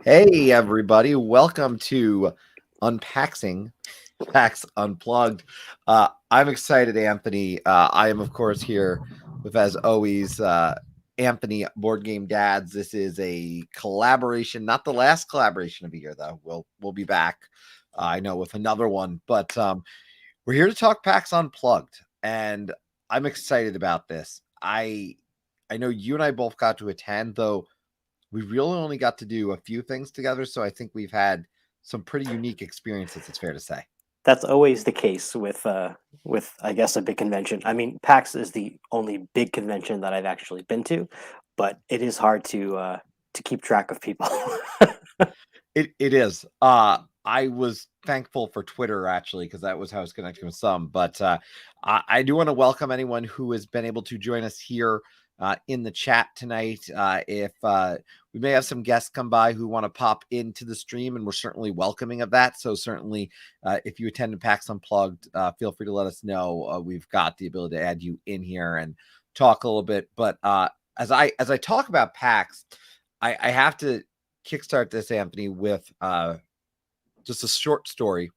Hey, everybody. Welcome to UnPAXing PAX Unplugged. I'm excited, Anthony. I am, of course, here with, as always, Anthony Board Game Dads. This is a collaboration, not the last collaboration of the year, though. We'll be back, I know, with another one. But we're here to talk PAX Unplugged, and I'm excited about this. I know you and I both got to attend, though we really only got to do a few things together, so I think we've had some pretty unique experiences, it's fair to say. That's always the case with I guess a big convention. I mean, PAX is the only big convention that I've actually been to, but it is hard to keep track of people. It is. I was thankful for Twitter actually, because that was how I was connecting with some. But I do want to welcome anyone who has been able to join us here in the chat tonight. If we may have some guests come by who want to pop into the stream, and we're certainly welcoming of that. So certainly, if you attend PAX Unplugged, feel free to let us know. We've got the ability to add you in here and talk a little bit. But as I talk about PAX, I have to kickstart this, Anthony, with just a short story,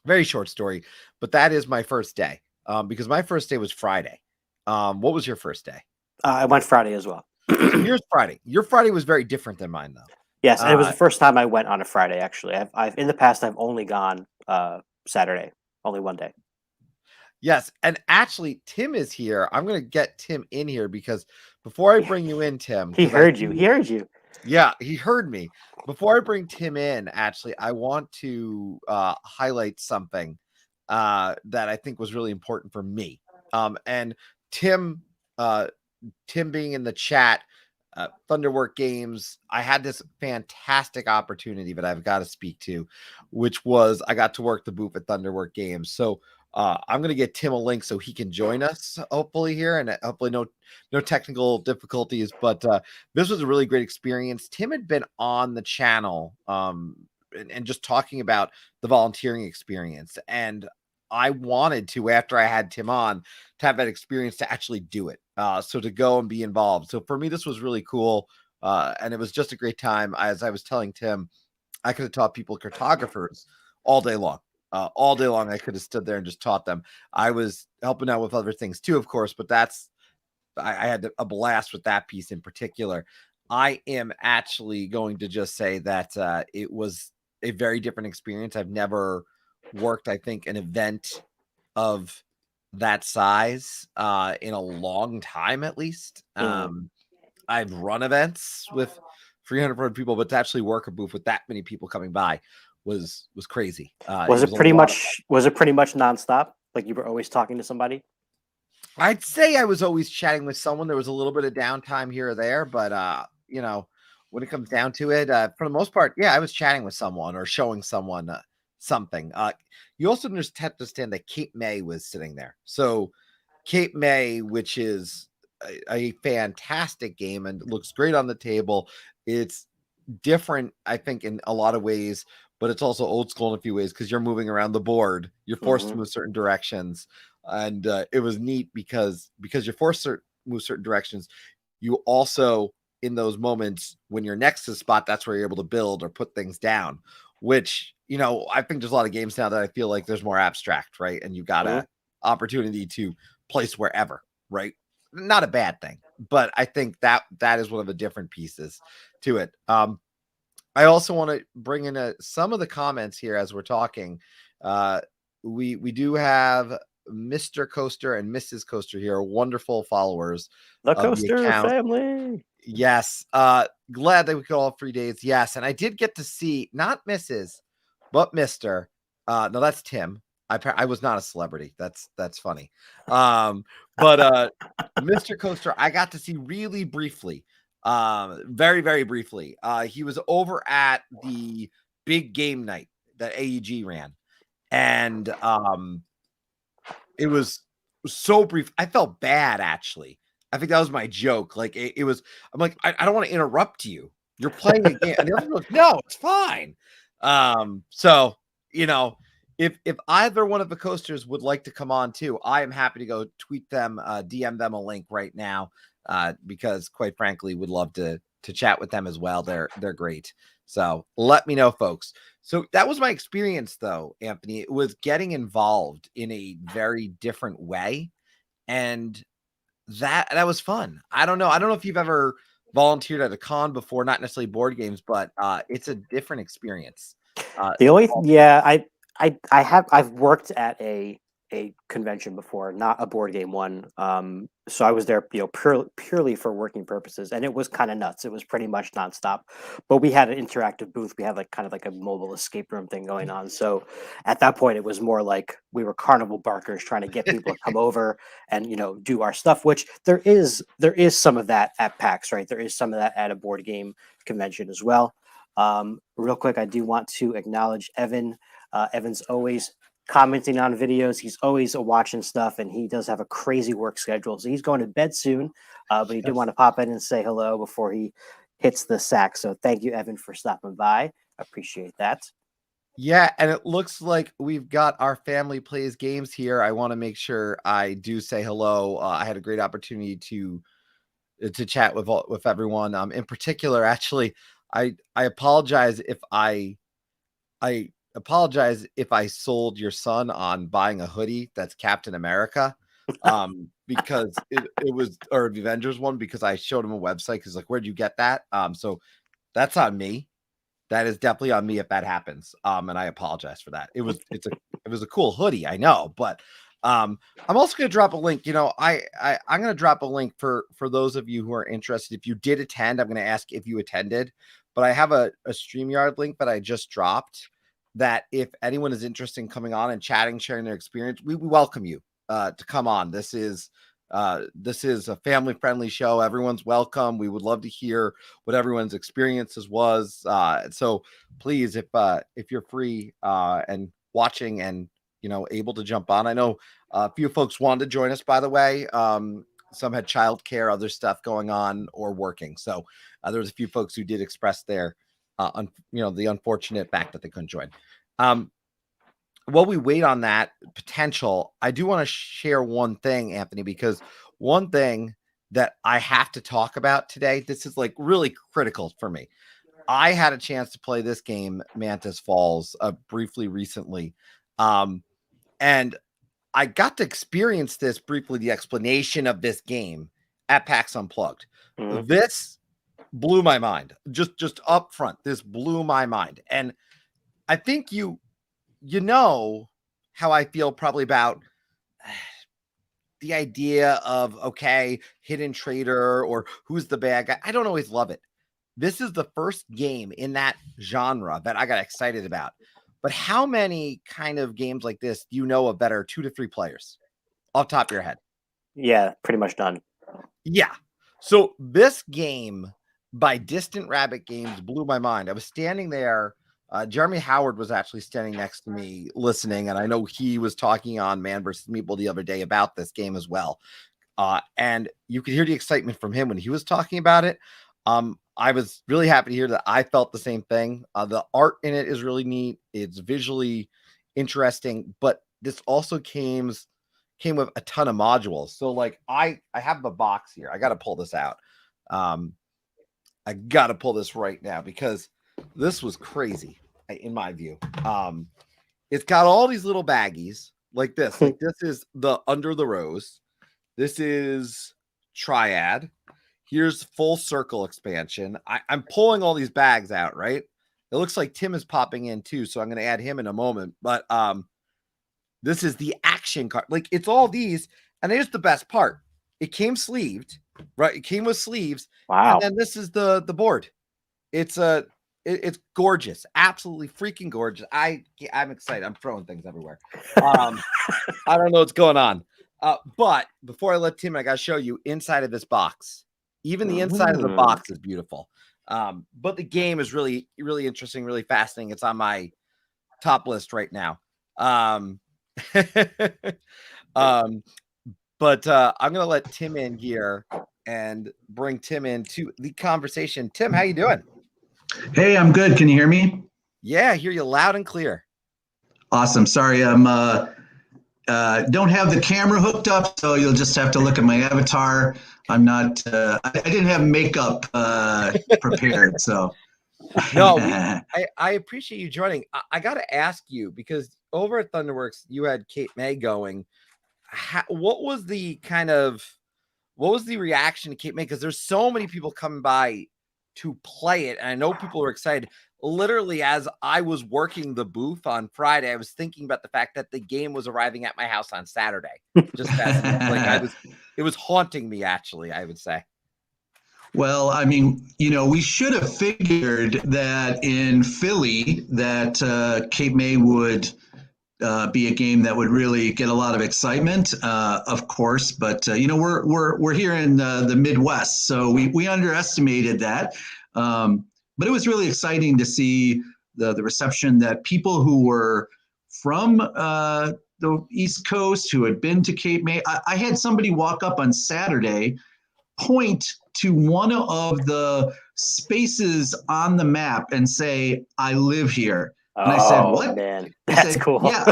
very short story, but that is my first day, because my first day was Friday. What was your first day? I went Friday as well. So yours Friday. Your Friday was very different than mine, though. Yes, and it was the first time I went on a Friday. Actually, I've in the past I've only gone Saturday, only one day. Yes, and actually, Tim is here. I'm going to get Tim in here because before I bring you in, Tim, He heard you. He heard you. Yeah, he heard me. Before I bring Tim in, actually, I want to highlight something that I think was really important for me. And Tim, Tim being in the chat, Thunderwork Games, I had this fantastic opportunity that I've got to speak to, which was I got to work the booth at Thunderwork Games. So I'm going to get Tim a link so he can join us, hopefully here, and hopefully no technical difficulties. But this was a really great experience. Tim had been on the channel and just talking about the volunteering experience, and I wanted to, after I had Tim on, to have that experience to actually do it. So to go and be involved. So for me, this was really cool. And it was just a great time. As I was telling Tim, I could have taught people cartographers all day long. All day long, I could have stood there and just taught them. I was helping out with other things too, of course, but I had a blast with that piece in particular. I am actually going to just say that it was a very different experience. I've never worked, I think, an event of that size in a long time, at least. I've run events with 300 people, but to actually work a booth with that many people coming by was crazy. Was it pretty much nonstop? Like you were always talking to somebody? I'd say I was always chatting with someone. There was a little bit of downtime here or there, but you know, when it comes down to it, for the most part, yeah, I was chatting with someone or showing someone something. You also just have to understand that Cape May was sitting there. So Cape May, which is a fantastic game and looks great on the table. It's different, I think, in a lot of ways, but it's also old school in a few ways because you're moving around the board. You're forced to move certain directions. And it was neat because you're forced to move certain directions. You also, in those moments when you're next to the spot, that's where you're able to build or put things down, which, you know, I think there's a lot of games now that I feel like there's more abstract, right? And you got an opportunity to place wherever, right? Not a bad thing, but I think that is one of the different pieces to it. I also want to bring in some of the comments here as we're talking. We do have Mr. Coaster and Mrs. Coaster here, wonderful followers the of Coaster the account. family. Yes. Glad that we could all 3 days. Yes. And I did get to see not Mrs., but Mr. No, that's Tim. I was not a celebrity. That's funny. But Mr. Coaster, I got to see really briefly. Very, very briefly. He was over at the big game night that AEG ran. And it was so brief. I felt bad, actually. I think that was my joke. Like it was, I'm like, I don't want to interrupt you. You're playing a game. And the other like, no, it's fine. So, you know, if either one of the coasters would like to come on too, I am happy to go tweet them, DM them a link right now. Because quite frankly, would love to chat with them as well. They're great. So let me know, folks. So that was my experience, though, Anthony. It was getting involved in a very different way, and that was fun. I don't know if you've ever volunteered at a con before, not necessarily board games, but it's a different experience. I've worked at a convention before, not a board game one. So I was there, purely for working purposes, and it was kind of nuts. It was pretty much nonstop. But we had an interactive booth. We had like kind of like a mobile escape room thing going on. So at that point, it was more like we were carnival barkers trying to get people to come over and do our stuff. Which there is some of that at PAX, right? There is some of that at a board game convention as well. Real quick, I do want to acknowledge Evan. Evan's always commenting on videos. He's always watching stuff, and he does have a crazy work schedule. So he's going to bed soon, but he did want to pop in and say hello before he hits the sack. So thank you, Evan, for stopping by. Appreciate that. Yeah, and it looks like we've got our family plays games here. I want to make sure I do say hello. I had a great opportunity to chat with everyone. In particular, actually, I apologize if I apologize if I sold your son on buying a hoodie that's Captain America, because it was, or the Avengers one, because I showed him a website. Because like, where'd you get that? So that's on me. That is definitely on me if that happens. And I apologize for that. It was a cool hoodie, I know, but I'm also going to drop a link. I'm going to drop a link for those of you who are interested. If you did attend, I'm going to ask if you attended, but I have a StreamYard link that I just dropped, that if anyone is interested in coming on and chatting, sharing their experience, we welcome you to come on. This is a family-friendly show. Everyone's welcome. We would love to hear what everyone's experiences was. So please, if you're free and watching and able to jump on. I know a few folks wanted to join us, by the way. Some had childcare, other stuff going on, or working. So there was a few folks who did express their the unfortunate fact that they couldn't join. While we wait on that potential, I do want to share one thing, Anthony, because one thing that I have to talk about today, this is like really critical for me. I had a chance to play this game, Mantis Falls, briefly recently. And I got to experience this briefly, the explanation of this game at PAX Unplugged. Mm-hmm. This blew my mind. Just up front, this blew my mind. And I think you know how I feel probably about the idea of, okay, hidden traitor or who's the bad guy. I don't always love it. This is the first game in that genre that I got excited about. But how many kind of games like this do you know of that are 2 to 3 players off the top of your head? Yeah, pretty much none. Yeah. So this game by Distant Rabbit Games blew my mind. I was standing there. Jeremy Howard was actually standing next to me listening, and I know he was talking on Man vs. Meeple the other day about this game as well. And you could hear the excitement from him when he was talking about it. I was really happy to hear that I felt the same thing. The art in it is really neat. It's visually interesting, but this also came with a ton of modules. So like I have the box here. I got to pull this out. I got to pull this right now because this was crazy in my view. It's got all these little baggies like this. Like this is the Under the Rose. This is Triad. Here's Full Circle expansion. I'm pulling all these bags out, right? It looks like Tim is popping in too, so I'm going to add him in a moment. But this is the action card. Like it's all these, and here's the best part. It came sleeved, right? It came with sleeves. Wow. And then this is the board. It's gorgeous, absolutely freaking gorgeous. I'm excited. I'm throwing things everywhere. I don't know what's going on. But before I let Tim, I got to show you inside of this box. Even the inside of the box is beautiful. But the game is really, really interesting, really fascinating. It's on my top list right now. But I'm going to let Tim in here and bring Tim into the conversation. Tim, how you doing? Hey, I'm good. Can you hear me? Yeah, I hear you loud and clear. Awesome. Sorry, I'm don't have the camera hooked up, so you'll just have to look at my avatar. I'm not. I didn't have makeup prepared, so. No, I appreciate you joining. I got to ask you, because over at Thunderworks, you had Cape May going. What was the reaction to Cape May? Because there's so many people coming by to play it, and I know people were excited. Literally, as I was working the booth on Friday, I was thinking about the fact that the game was arriving at my house on Saturday. Just as it was haunting me, actually, I would say. Well, I mean, we should have figured that in Philly that Cape May would be a game that would really get a lot of excitement, of course. But we're here in the Midwest, so we underestimated that. But it was really exciting to see the reception that people who were from the East Coast, who had been to Cape May. I had somebody walk up on Saturday, point to one of the spaces on the map and say, "I live here." And I said, "What?" Man, that's cool. Yeah,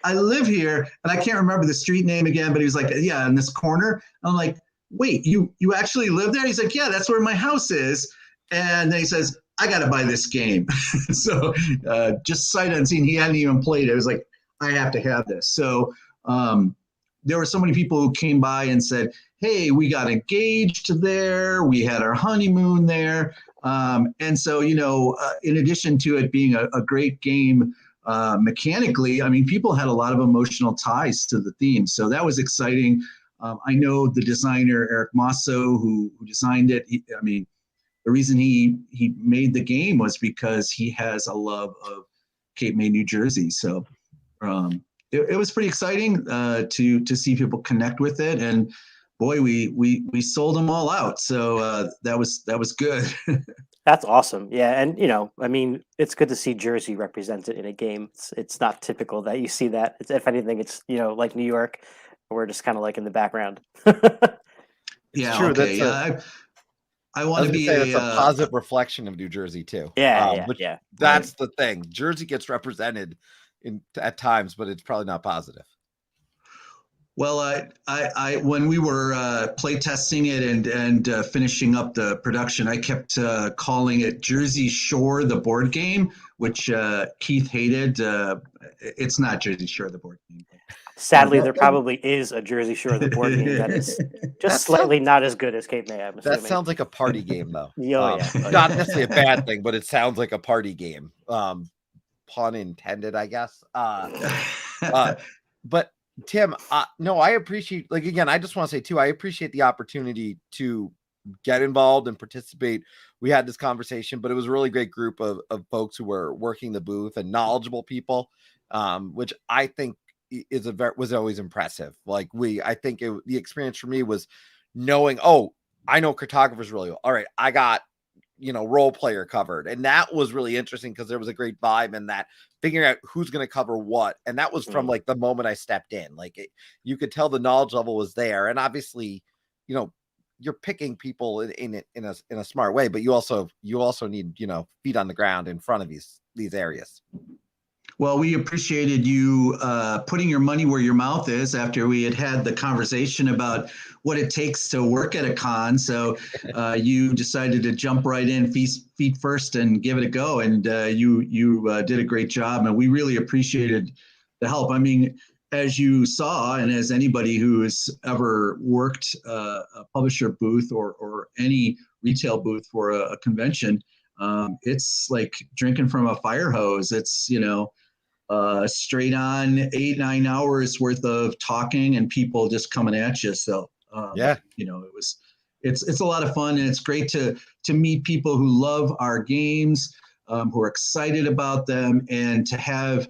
I live here, and I can't remember the street name again, but he was like, "Yeah, in this corner." I'm like, "Wait, you actually live there?" He's like, "Yeah, that's where my house is." And then he says, "I got to buy this game." So just sight unseen, he hadn't even played it. I was like, "I have to have this." So there were so many people who came by and said, "Hey, we got engaged there. We had our honeymoon there." And so, in addition to it being a great game mechanically, I mean, people had a lot of emotional ties to the theme. So that was exciting. I know the designer, Eric Masso, who designed it. The reason he made the game was because he has a love of Cape May, New Jersey. So it was pretty exciting to see people connect with it. And boy, we sold them all out. So that was good. That's awesome. Yeah. And, it's good to see Jersey represented in a game. It's not typical that you see that. If anything, it's, like New York, we're just kind of like in the background. Yeah. True. Okay. I want to be a positive reflection of New Jersey too. Yeah. That's the thing. Jersey gets represented at times, but it's probably not positive. Well, I when we were play testing it and finishing up the production, I kept calling it Jersey Shore, the board game, which Keith hated. It's not Jersey Shore, the board game. Sadly, there probably is a Jersey Shore, the board game that is just slightly not as good as Cape May. I'm assuming. That sounds like a party game, though. Yeah. Not necessarily a bad thing, but it sounds like a party game. Pun intended, I guess. But Tim, no, I appreciate, again, I just want to say too, I appreciate the opportunity to get involved and participate. We had this conversation, but it was a really great group of folks who were working the booth and knowledgeable people, which I think was always impressive. I think the experience for me was knowing, I know cartographers really well. All right, I got, role player covered. And that was really interesting because there was a great vibe in that, figuring out who's going to cover what. And that was from the moment I stepped in. You could tell the knowledge level was there. And obviously, you're picking people in a smart way, but you also need, feet on the ground in front of these areas. Well, we appreciated you putting your money where your mouth is after we had the conversation about what it takes to work at a con. So you decided to jump right in feet first and give it a go. And you did a great job. And we really appreciated the help. I mean, as you saw, and as anybody who has ever worked a publisher booth or any retail booth for a convention, it's like drinking from a fire hose. It's, straight on 8-9 hours worth of talking and people just coming at you. So, it's a lot of fun, and it's great to meet people who love our games, who are excited about them, and to have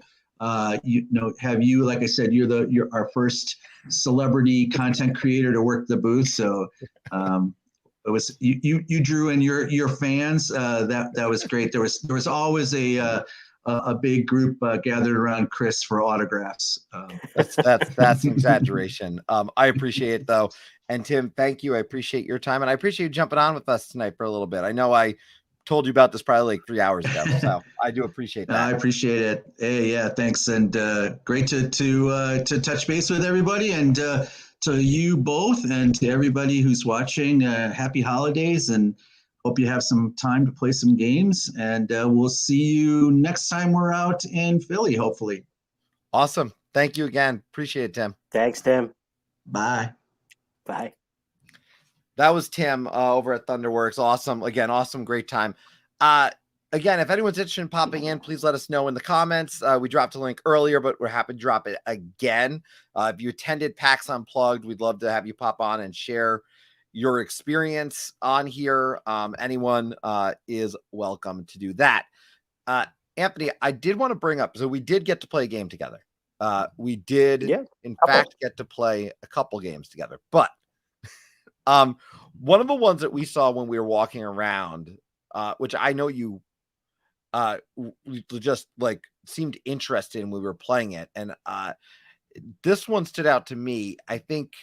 you, like I said, you're our first celebrity content creator to work the booth. So, it was you drew in your fans. That was great. There was always a big group gathered around Chris for autographs. That's an exaggeration. I appreciate it though. And Tim, thank you. I appreciate your time, and I appreciate you jumping on with us tonight for a little bit. I know I told you about this probably 3 hours ago, so I do appreciate that. I appreciate it. Hey, yeah, thanks, and great to touch base with everybody, and to you both and to everybody who's watching, happy holidays, and hope you have some time to play some games. And we'll see you next time we're out in Philly, hopefully. Awesome. Thank you again. Appreciate it, Tim. Thanks, Tim. Bye. Bye. That was Tim over at Thunderworks. Awesome. Again, awesome. Great time. Again, if anyone's interested in popping in, please let us know in the comments. We dropped a link earlier, but we're happy to drop it again. If you attended PAX Unplugged, we'd love to have you pop on and share your experience on here. Anyone is welcome to do that. Anthony, I did want to bring up, so we did get to play a game together. We did, in fact, get to play a couple games together. But one of the ones that we saw when we were walking around, which I know you just like seemed interested in when we were playing it, and this one stood out to me. I think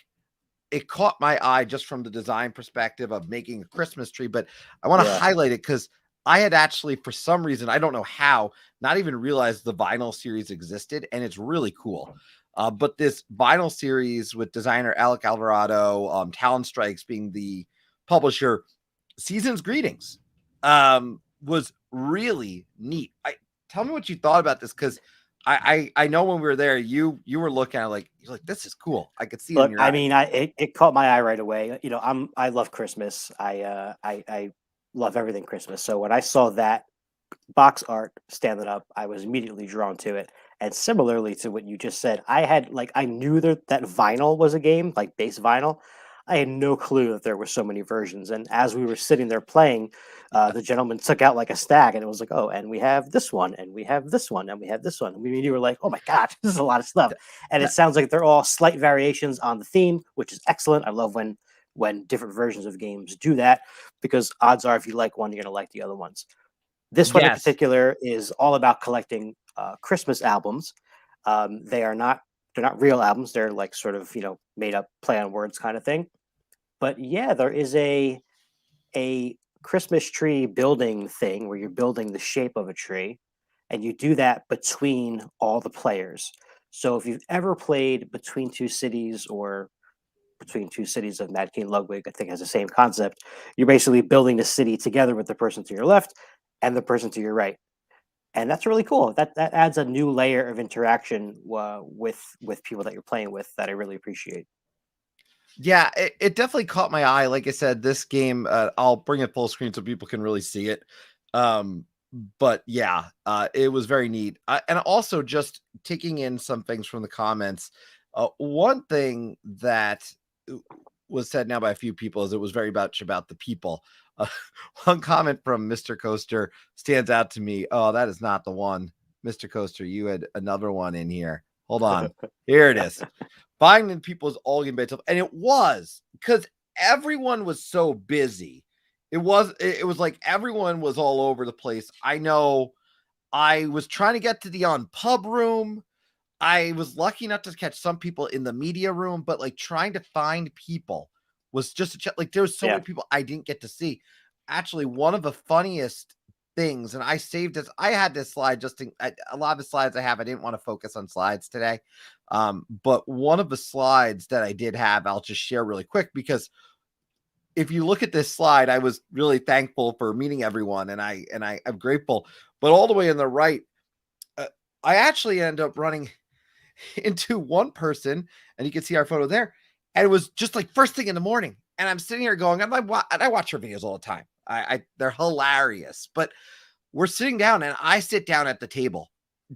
it caught my eye just from the design perspective of making a Christmas tree, but I want to highlight it because I had actually, for some reason, I don't know how, not even realized the vinyl series existed, and it's really cool. But this vinyl series with designer Alec Alvarado, Talon Strikes being the publisher, Season's Greetings, was really neat. Tell me what you thought about this, because I know when we were there, you were looking at it you're like, this is cool. I could see it in your eyes. I mean, it caught my eye right away. You know, I love Christmas. I love everything Christmas. So when I saw that box art standing up, I was immediately drawn to it. And similarly to what you just said, I knew that vinyl was a game, like base vinyl. I had no clue that there were so many versions. And as we were sitting there playing, the gentleman took out like a stack, and it was like, oh, and we have this one, and we have this one, and we have this one. And we were like, oh my God, this is a lot of stuff. And it sounds like they're all slight variations on the theme, which is excellent. I love when different versions of games do that, because odds are if you like one, you're going to like the other ones. This one in particular is all about collecting Christmas albums. They're not real albums. They're like sort of, made up play on words kind of thing. But yeah, there is a Christmas tree building thing where you're building the shape of a tree, and you do that between all the players. So if you've ever played Between Two Cities or Between Two Cities of Mad King Ludwig, I think has the same concept. You're basically building the city together with the person to your left and the person to your right. And that's really cool. That adds a new layer of interaction with people that you're playing with that I really appreciate. Yeah, it definitely caught my eye. Like I said, this game, I'll bring it full screen so people can really see it. But yeah, it was very neat. And also just taking in some things from the comments. One thing that was said now by a few people is it was very much about the people. One comment from Mr. Coaster stands out to me. Oh, that is not the one. Mr. Coaster, you had another one in here. Hold on. Here it is. Finding people is all game based, and it was because everyone was so busy. It was like everyone was all over the place. I know I was trying to get to the pub room. I was lucky enough to catch some people in the media room, but like trying to find people was just like there was so many people I didn't get to see. Actually, one of the funniest things, and I saved this. I had this slide a lot of the slides I have. I didn't want to focus on slides today. But one of the slides that I did have, I'll just share really quick, because if you look at this slide, I was really thankful for meeting everyone, and I'm grateful. But all the way on the right, I actually end up running into one person, and you can see our photo there. And it was just like first thing in the morning, and I'm sitting here going, I watch her videos all the time. They're hilarious. But we're sitting down, and I sit down at the table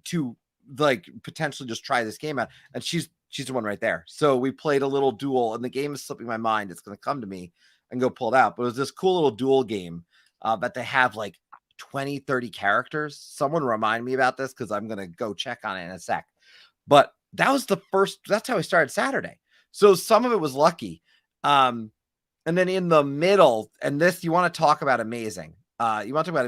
to like potentially just try this game out, and she's the one right there. So we played a little duel, and the game is slipping my mind. It's going to come to me and go pull it out. But it was this cool little duel game that they have like 20-30 characters. Someone remind me about this, because I'm going to go check on it in a sec. But that's how I started Saturday. So some of it was lucky. And then in the middle, and this, you want to talk about amazing. Risa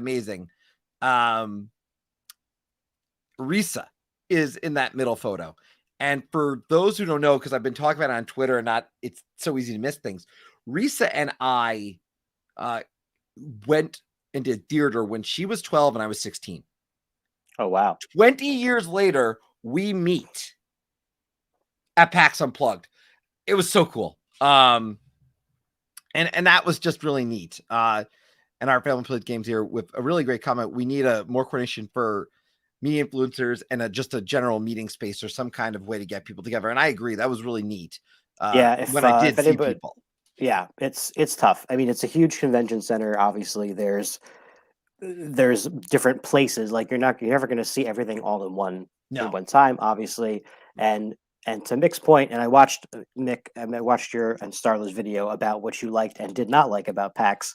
is in that middle photo. And for those who don't know, because I've been talking about it on Twitter and it's so easy to miss things. Risa and I went and did theater when she was 12 and I was 16. Oh, wow. 20 years later, we meet at PAX Unplugged. it was so cool. And that was just really neat. And our family played games here with a really great comment. We need a more coordination for media influencers and just a general meeting space or some kind of way to get people together. And I agree, that was really neat. Yeah, When I did if see anybody, people. yeah, it's tough. I mean, it's a huge convention center. Obviously, there's different places. Like you're never going to see everything all in No. one time, obviously. And to Mick's point, and I watched Mick, I watched your and Starla's video about what you liked and did not like about PAX.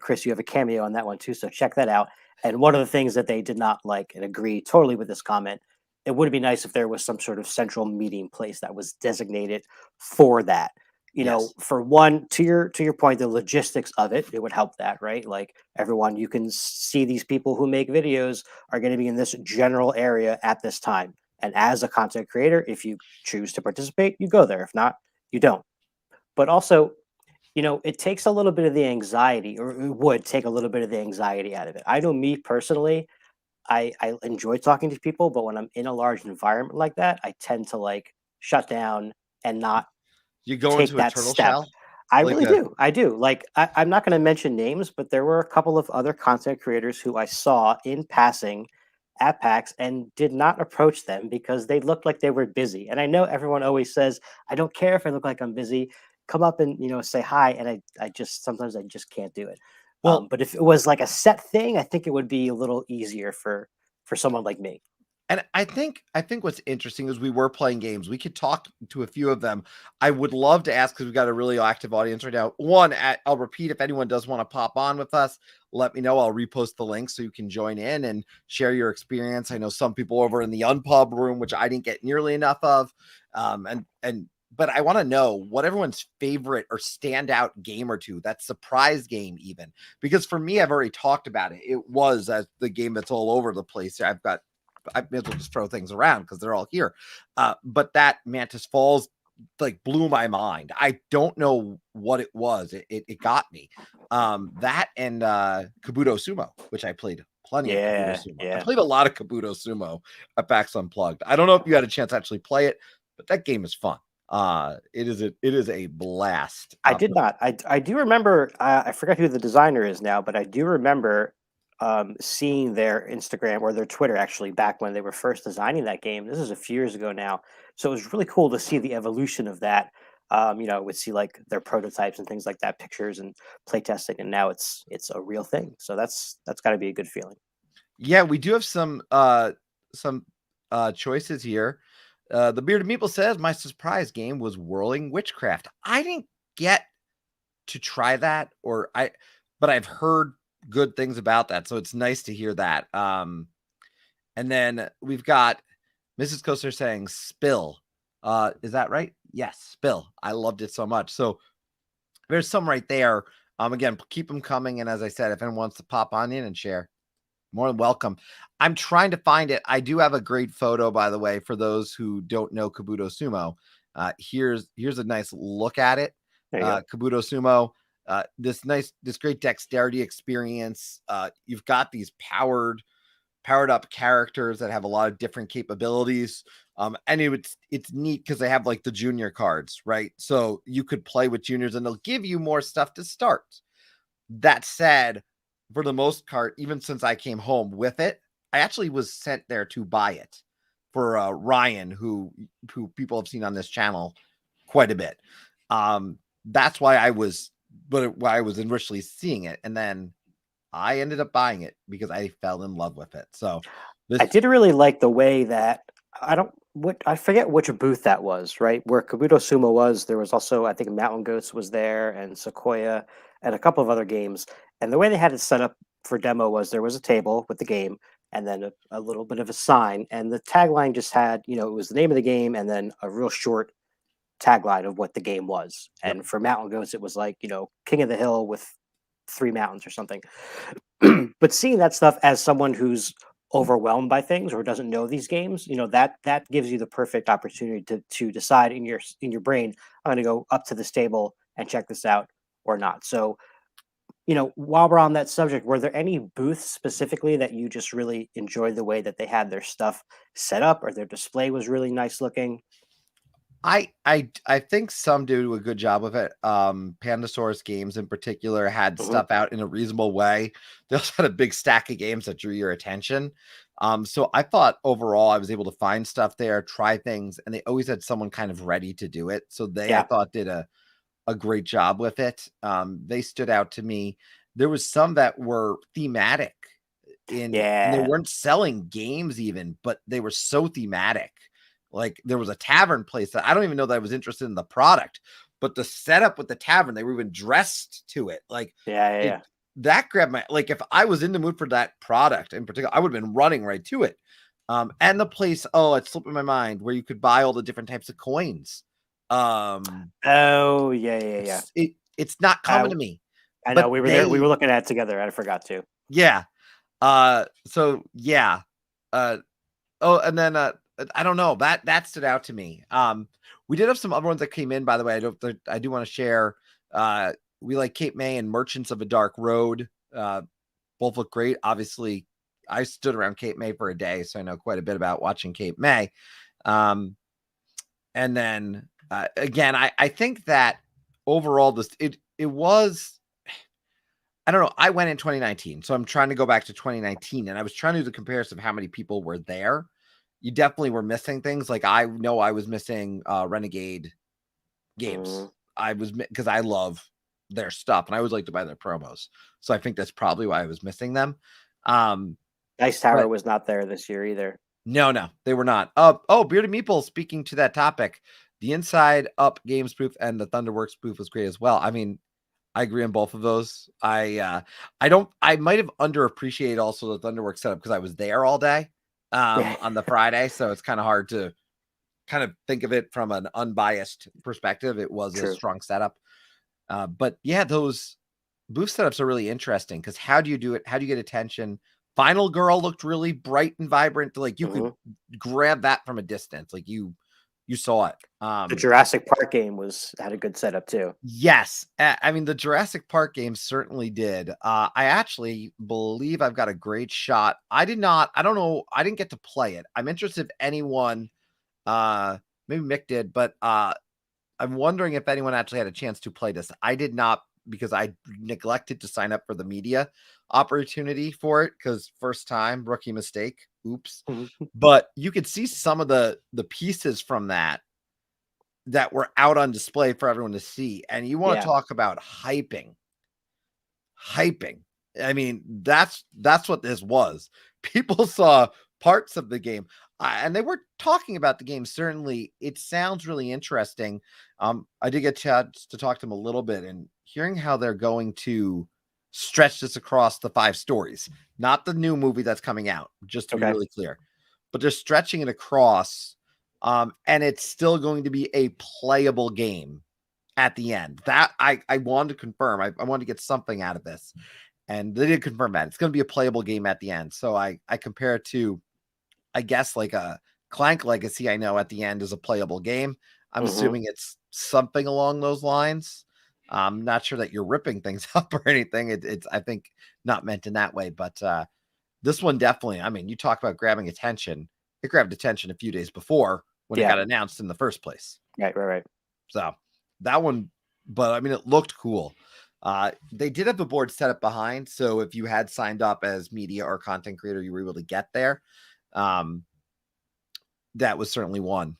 Chris, you have a cameo on that one too, so check that out. And one of the things that they did not like and agree totally with this comment, it would be nice if there was some sort of central meeting place that was designated for that. You know, Yes. for one, to your point, the logistics of it would help that, right? Like everyone, you can see these people who make videos are going to be in this general area at this time. And as a content creator, if you choose to participate, you go there. If not, you don't. But also, you know, it takes a little bit of the anxiety, or it would take a little bit of the anxiety out of it. I know me personally, I enjoy talking to people, but when I'm in a large environment like that, I tend to like shut down and not You go take into a that turtle step. shell? I Like really do. I do. Like, I'm not going to mention names, but there were a couple of other content creators who I saw in passing at PAX and did not approach them because they looked like they were busy. And I know everyone always says, I don't care if I look like I'm busy. Come up and, say hi. And I just, sometimes I just can't do it. Well, But if it was like a set thing, I think it would be a little easier for someone like me. and I think what's interesting is we were playing games. We could talk to a few of them. I would love to ask because we've got a really active audience right now. I'll repeat, if anyone does want to pop on with us, let me know. I'll repost the link so you can join in and share your experience. I know some people over in the Unpub room, which I didn't get nearly enough of. But I want to know what everyone's favorite or standout game or two, that surprise game even. Because for me, I've already talked about it. It was the game that's all over the place. I may as well just throw things around because they're all here. But that Mantis Falls like blew my mind. I don't know what it was. It got me. That and Kabuto Sumo, which I played plenty of Kabuto Sumo. I played a lot of Kabuto Sumo at PAX Unplugged. I don't know if you had a chance to actually play it, but that game is fun. It is a blast. I did not. I do remember. I forgot who the designer is now, but I do remember seeing their Instagram or their Twitter actually back when they were first designing that game. This is a few years ago now, so it was really cool to see the evolution of that. I would see like their prototypes and things like that, pictures and playtesting, and now it's a real thing. So that's got to be a good feeling. Yeah, we do have some choices here. The Bearded Meeple says my surprise game was Whirling Witchcraft. I didn't get to try that, but I've heard good things about that, so it's nice to hear that. And then we've got Mrs. Coaster saying Spill. Is that right? Yes, Spill. I loved it so much. So there's some right there. Again, keep them coming. And as I said, if anyone wants to pop on in and share, more than welcome. I'm trying to find it. I do have a great photo, by the way, for those who don't know Kabuto Sumo. Here's a nice look at it. Kabuto Sumo. This great dexterity experience. You've got these powered up characters that have a lot of different capabilities. And it's neat because they have like the junior cards, right? So you could play with juniors and they'll give you more stuff to start. That said, for the most part, even since I came home with it, I actually was sent there to buy it for Ryan, who people have seen on this channel quite a bit. That's why I was initially seeing it, and then I ended up buying it because I fell in love with it. So I did really like the way that I forget which booth that was, right? Where Kabuto Sumo was, there was also, I think, Mountain Goats was there and Sequoia and a couple of other games. And the way they had it set up for demo was there was a table with the game and then a little bit of a sign. And the tagline just had, it was the name of the game and then a real short tagline of what the game was. Yep. And for Mountain Goats, it was like, King of the Hill with 3 mountains or something. But seeing that stuff as someone who's overwhelmed by things or doesn't know these games, that gives you the perfect opportunity to decide in your brain, I'm going to go up to this table and check this out or not. So, while we're on that subject, were there any booths specifically that you just really enjoyed the way that they had their stuff set up or their display was really nice looking? I think some do a good job with it. Pandasaurus Games in particular had stuff out in a reasonable way. They also had a big stack of games that drew your attention. So I thought overall I was able to find stuff there, try things, and they always had someone kind of ready to do it. So I thought did a great job with it. They stood out to me. There was some that were thematic and they weren't selling games even, but they were so thematic. Like there was a tavern place that I don't even know that I was interested in the product, but the setup with the tavern, they were even dressed to it. Like that grabbed my, like if I was in the mood for that product in particular, I would have been running right to it. And the place, it slipped in my mind where you could buy all the different types of coins. It's not coming to me. I know we were there. We were looking at it together. I forgot to. Yeah. And then I don't know, that stood out to me. We did have some other ones that came in, by the way. I do want to share. We like Cape May and Merchants of a Dark Road. Both look great. Obviously, I stood around Cape May for a day, so I know quite a bit about watching Cape May. And then again, I think that overall it was, I don't know. I went in 2019, so I'm trying to go back to 2019, and I was trying to do the comparison of how many people were there. You definitely were missing things. Like I know I was missing Renegade games. I was, because I love their stuff and I always like to buy their promos. So I think that's probably why I was missing them. Dice Tower was not there this year either. No, they were not. Bearded Meeple, speaking to that topic, the Inside Up Games booth and the Thunderworks booth was great as well. I mean, I agree on both of those. I might have underappreciated also the Thunderworks setup because I was there all day on the Friday. So it's kind of hard to kind of think of it from an unbiased perspective. It was a strong setup. But yeah, those booth setups are really interesting because how do you do it? How do you get attention? Final Girl looked really bright and vibrant. Like you could grab that from a distance. Like you saw it. The Jurassic Park game had a good setup too. Yes. I mean, the Jurassic Park game certainly did. I actually believe I've got a great shot. I don't know. I didn't get to play it. I'm interested if anyone, maybe Mick did, but I'm wondering if anyone actually had a chance to play this. I did not, because I neglected to sign up for the media opportunity for it because first time, rookie mistake. Oops. But you could see some of the pieces from that were out on display for everyone to see. And you want to talk about hyping. I mean, that's what this was. People saw parts of the game and they were talking about the game. Certainly it sounds really interesting. I did get a chance to talk to them a little bit and hearing how they're going to stretch this across the 5 stories, not the new movie that's coming out, just to be really clear, but they're stretching it across. And it's still going to be a playable game at the end. That I wanted to confirm. I wanted to get something out of this. And they did confirm that. It's going to be a playable game at the end. So I compare it to, I guess, like a Clank Legacy. I know at the end is a playable game. I'm assuming it's something along those lines. I'm not sure that you're ripping things up or anything. It's I think not meant in that way. But this one definitely, I mean, you talk about grabbing attention. It grabbed attention a few days before when it got announced in the first place. Right. So that one, but I mean, it looked cool. They did have the board set up behind. So if you had signed up as media or content creator, you were able to get there. That was certainly one.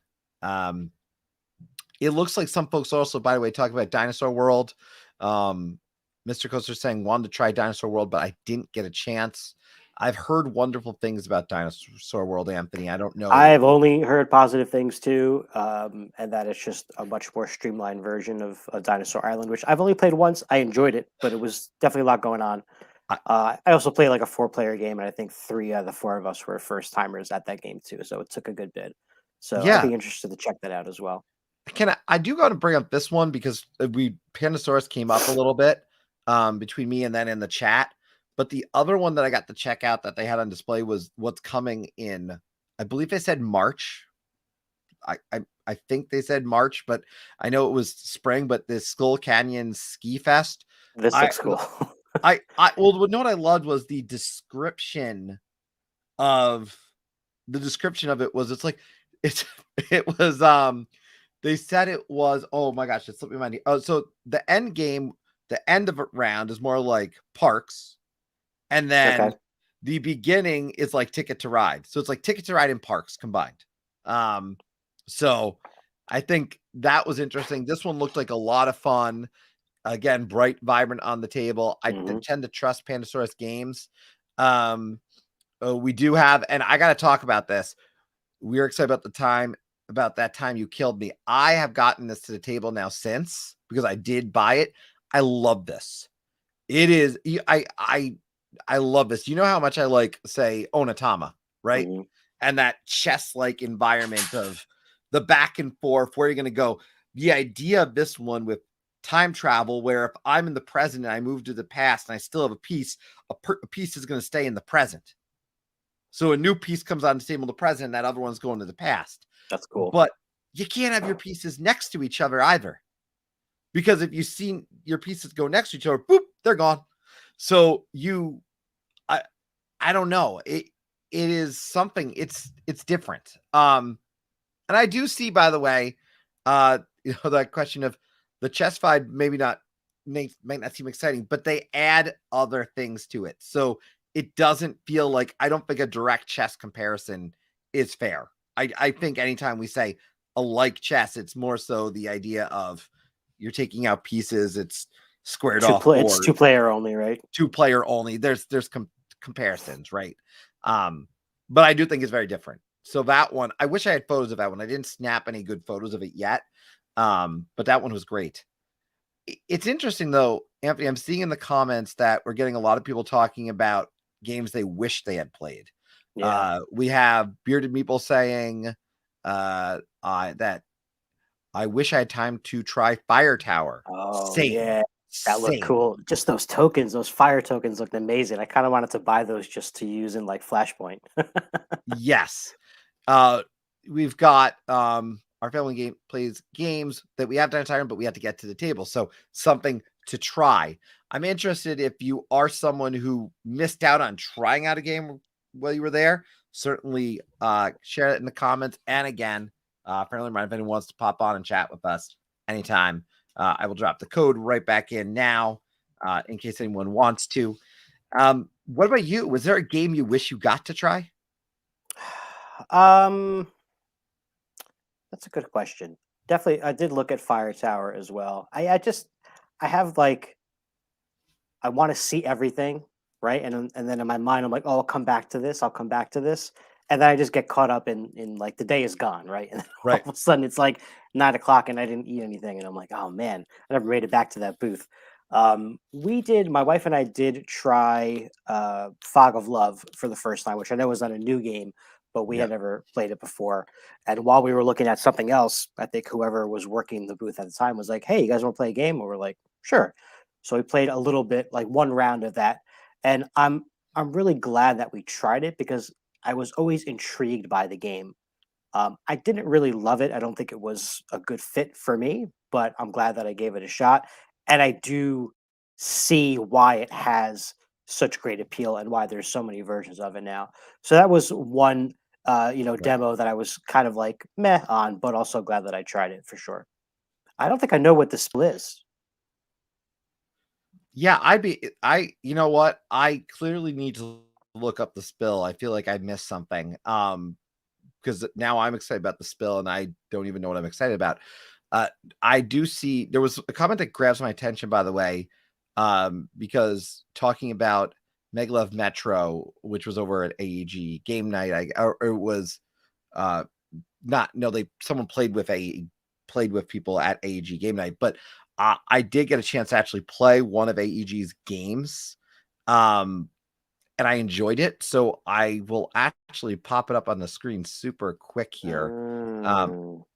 It looks like some folks also, by the way, talk about Dinosaur World. Mr. Coaster saying wanted to try Dinosaur World, but I didn't get a chance. I've heard wonderful things about Dinosaur World, Anthony. I don't know. I've only heard positive things too, and that it's just a much more streamlined version of Dinosaur Island, which I've only played once. I enjoyed it, but it was definitely a lot going on. I also played like a 4-player game, and I think 3 out of the 4 of us were first timers at that game too. So it took a good bit. So I'd be interested to check that out as well. I do got to bring up this one because Pandasaurus came up a little bit between me and then in the chat. But the other one that I got to check out that they had on display was what's coming in. I believe they said March. I think they said March, but I know it was spring. But this Skull Canyon Ski Fest. This looks cool. Well, what I loved was the description of it was They said it was, oh my gosh, it slipped my mind. Oh, so the end game, the end of a round is more like parks, and then Okay. the beginning is like Ticket to Ride. So it's like Ticket to Ride and parks combined. So I think that was interesting. This one looked like a lot of fun. Again, bright, vibrant on the table. I tend to trust Pandasaurus Games. We do have, and I got to talk about this. We were excited about that time you killed me. I have gotten this to the table now since, because I did buy it. I love this. It is, I love this. You know how much I like, say, Onitama, right? And that chess-like environment of the back and forth, where you're going to go. The idea of this one with time travel, where if I'm in the present and I move to the past and I still have a piece, a piece is going to stay in the present. So a new piece comes on the table in the present, and that other one's going to the past. That's cool. But you can't have your pieces next to each other either. Because if you've seen your pieces go next to each other, boop, they're gone. So I don't know. It is something, it's different. And I do see, by the way, that question of the chess fight maybe not might not seem exciting, but they add other things to it. So it doesn't feel like, I don't think a direct chess comparison is fair. I think anytime we say a like chess, it's more so the idea of you're taking out pieces, it's squared off. It's 2-player only, right? 2-player only. There's comparisons, right? But I do think it's very different. So that one, I wish I had photos of that one. I didn't snap any good photos of it yet. But that one was great. It's interesting though, Anthony, I'm seeing in the comments that we're getting a lot of people talking about games they wish they had played. Yeah. We have Bearded Meeple saying that I wish I had time to try Fire Tower. Oh, Same. yeah. That looked cool. Just those tokens, those fire tokens looked amazing. I kind of wanted to buy those just to use in like Flashpoint. Yes. We've got our family game plays games that we have downtime, but we have to get to the table. So something to try. I'm interested if you are someone who missed out on trying out a game while you were there. Certainly share it in the comments. And again, friendly reminder, if anyone wants to pop on and chat with us anytime, I will drop the code right back in now in case anyone wants to. What about you? Was there a game you wish you got to try? That's a good question. Definitely, I did look at Fire Tower as well. I have like, I want to see everything, right? And then in my mind, I'm like, oh, I'll come back to this. I'll come back to this. And then I just get caught up in like the day is gone, right? And then all of a sudden it's like 9 o'clock and I didn't eat anything. And I'm like, oh man, I never made it back to that booth. My wife and I did try Fog of Love for the first time, which I know was not a new game, but we had never played it before. And while we were looking at something else, I think whoever was working the booth at the time was like, hey, you guys want to play a game? And we're like, sure. So we played a little bit, like one round of that. And I'm really glad that we tried it because I was always intrigued by the game. I didn't really love it. I don't think it was a good fit for me, but I'm glad that I gave it a shot. And I do see why it has such great appeal and why there's so many versions of it now. So that was one, demo that I was kind of like meh on, but also glad that I tried it for sure. I don't think I know what the split is. Yeah, you know what? I clearly need to look up the spill. I feel like I missed something. Because now I'm excited about the spill and I don't even know what I'm excited about. I do see there was a comment that grabs my attention, by the way, because talking about Megalev Metro, which was over at AEG game night, it was someone played with people at AEG game night, but I did get a chance to actually play one of AEG's games. And I enjoyed it. So I will actually pop it up on the screen super quick here.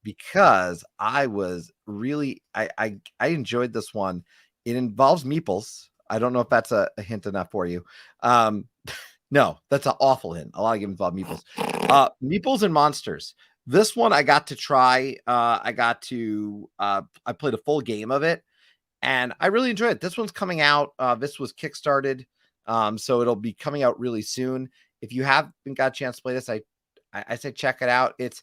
Because I was really, I enjoyed this one. It involves meeples. I don't know if that's a hint enough for you. No, that's an awful hint. A lot of games involve meeples. Meeples and Monsters. This one I got to try. I played a full game of it and I really enjoyed it. This one's coming out. This was kickstarted. So it'll be coming out really soon. If you haven't got a chance to play this, I say check it out. It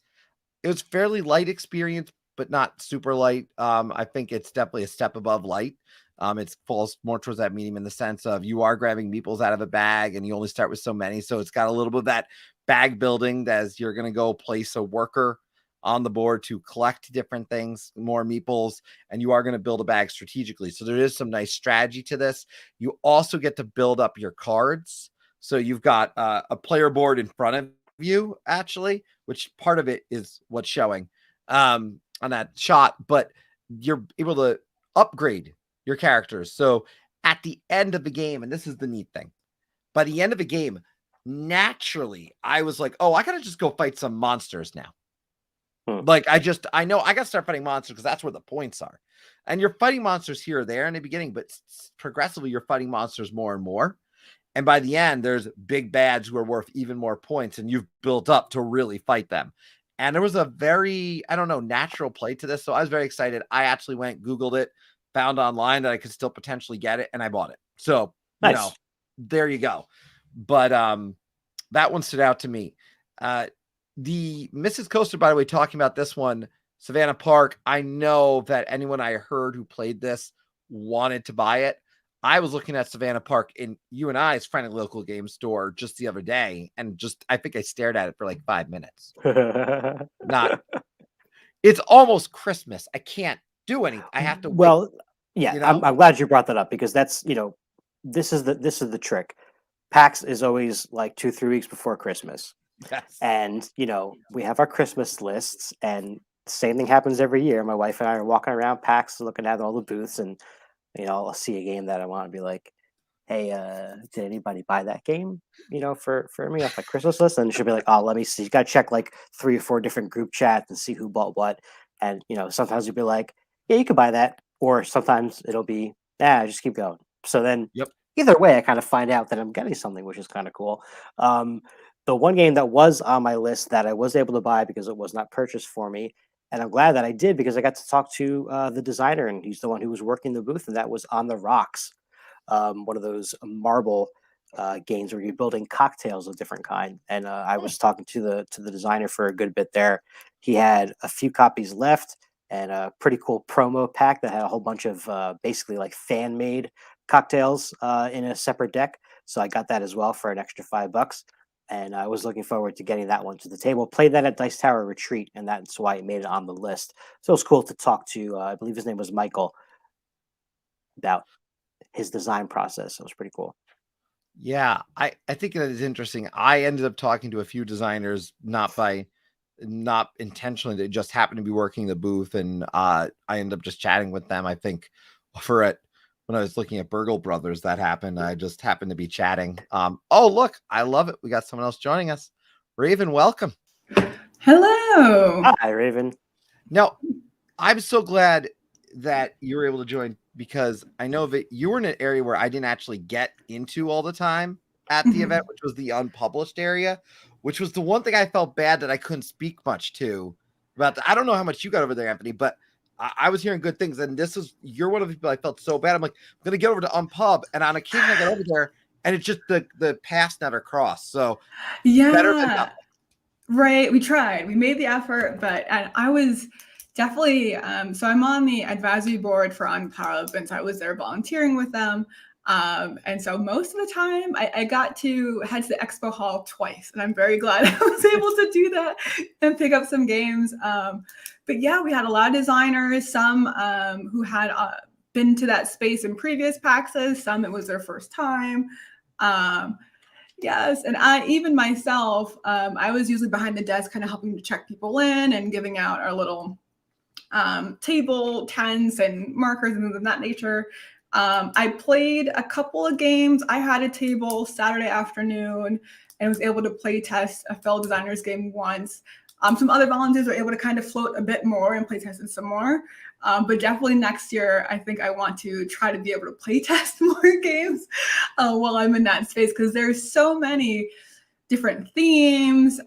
was fairly light experience, but not super light. I think it's definitely a step above light. It falls more towards that medium in the sense of you are grabbing meeples out of a bag and you only start with so many. So it's got a little bit of that bag building as you're going to go place a worker on the board to collect different things, more meeples, and you are going to build a bag strategically. So there is some nice strategy to this. You also get to build up your cards. So you've got a player board in front of you, actually, which part of it is what's showing on that shot, but you're able to upgrade your characters. So at the end of the game, and this is the neat thing, by the end of the game, naturally, I was like, oh, I got to just go fight some monsters now. Like, I know I got to start fighting monsters because that's where the points are. And you're fighting monsters here or there in the beginning, but progressively you're fighting monsters more and more. And by the end, there's big bads who are worth even more points, and you've built up to really fight them. And there was a very, I don't know, natural play to this. So I was very excited. I actually went, Googled it, found online that I could still potentially get it, and I bought it. So, nice. You know, there you go. But that one stood out to me. The Mrs. Coaster, by the way, talking about this one, Savannah Park, I know that anyone I heard who played this wanted to buy it. I was looking at Savannah Park in you and I's friendly local game store just the other day, and I think I stared at it for like 5 minutes. It's almost Christmas. I can't do anything. I have to wait. Well, yeah, you know? I'm glad you brought that up because that's, this is the trick. PAX is always like 2-3 weeks before Christmas. Yes. And, we have our Christmas lists, and the same thing happens every year. My wife and I are walking around PAX looking at all the booths, and, I'll see a game that I want to be like, hey, did anybody buy that game, for me off my Christmas list? And she'll be like, oh, let me see. You got to check like 3 or 4 different group chats and see who bought what. And, sometimes you'll be like, yeah, you could buy that. Or sometimes it'll be, just keep going. So then either way, I kind of find out that I'm getting something, which is kind of cool. The one game that was on my list that I was able to buy because it was not purchased for me, and I'm glad that I did because I got to talk to the designer, and he's the one who was working the booth, and that was On the Rocks, one of those marble games where you're building cocktails of different kind. And I was talking to the designer for a good bit there. He had a few copies left and a pretty cool promo pack that had a whole bunch of basically like fan made cocktails in a separate deck. So I got that as well for an extra $5. And I was looking forward to getting that one to the table. Played that at Dice Tower Retreat, and that's why it made it on the list. So it was cool to talk to, I believe his name was Michael, about his design process. It was pretty cool. Yeah, I think that is interesting. I ended up talking to a few designers, not intentionally. They just happened to be working the booth, and I ended up just chatting with them. I think when I was looking at Burgle Brothers, that happened. I just happened to be chatting. Oh, look, I love it. We got someone else joining us. Raven, welcome. Hello. Hi, Raven. Now, I'm so glad that you were able to join because I know that you were in an area where I didn't actually get into all the time at the event, which was the unpublished area, which was the one thing I felt bad that I couldn't speak much to about. I don't know how much you got over there, Anthony, but I was hearing good things, and you're one of the people I felt so bad. I'm like, I'm gonna get over to Unpub, and on occasion I get over there, and it's just the paths never cross. So better than nothing. Right. We tried. We made the effort, but I was definitely so I'm on the advisory board for Unpub, and so I was there volunteering with them. And so most of the time I got to head to the expo hall twice, and I'm very glad I was able to do that and pick up some games. But yeah, we had a lot of designers, some who had been to that space in previous PAXs, some it was their first time. Yes, and even myself, I was usually behind the desk kind of helping to check people in and giving out our little table tents and markers and things of that nature. I played a couple of games. I had a table Saturday afternoon and was able to play test a fellow designer's game once. Some other volunteers were able to kind of float a bit more and play test it some more. But definitely next year, I think I want to try to be able to play test more games while I'm in that space, because there's so many different themes,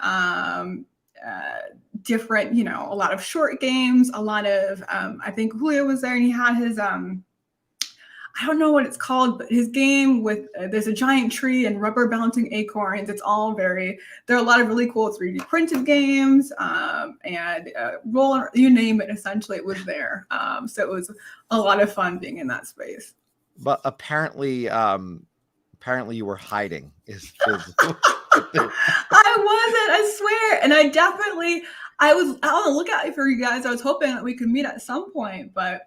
different, a lot of short games, a lot of, I think Julio was there and he had his, I don't know what it's called, but his game with there's a giant tree and rubber bouncing acorns. It's all there are a lot of really cool 3D printed games and roller, you name it, essentially it was there. So it was a lot of fun being in that space. But apparently you were hiding. I wasn't, I swear. And I was on the lookout for you guys. I was hoping that we could meet at some point, but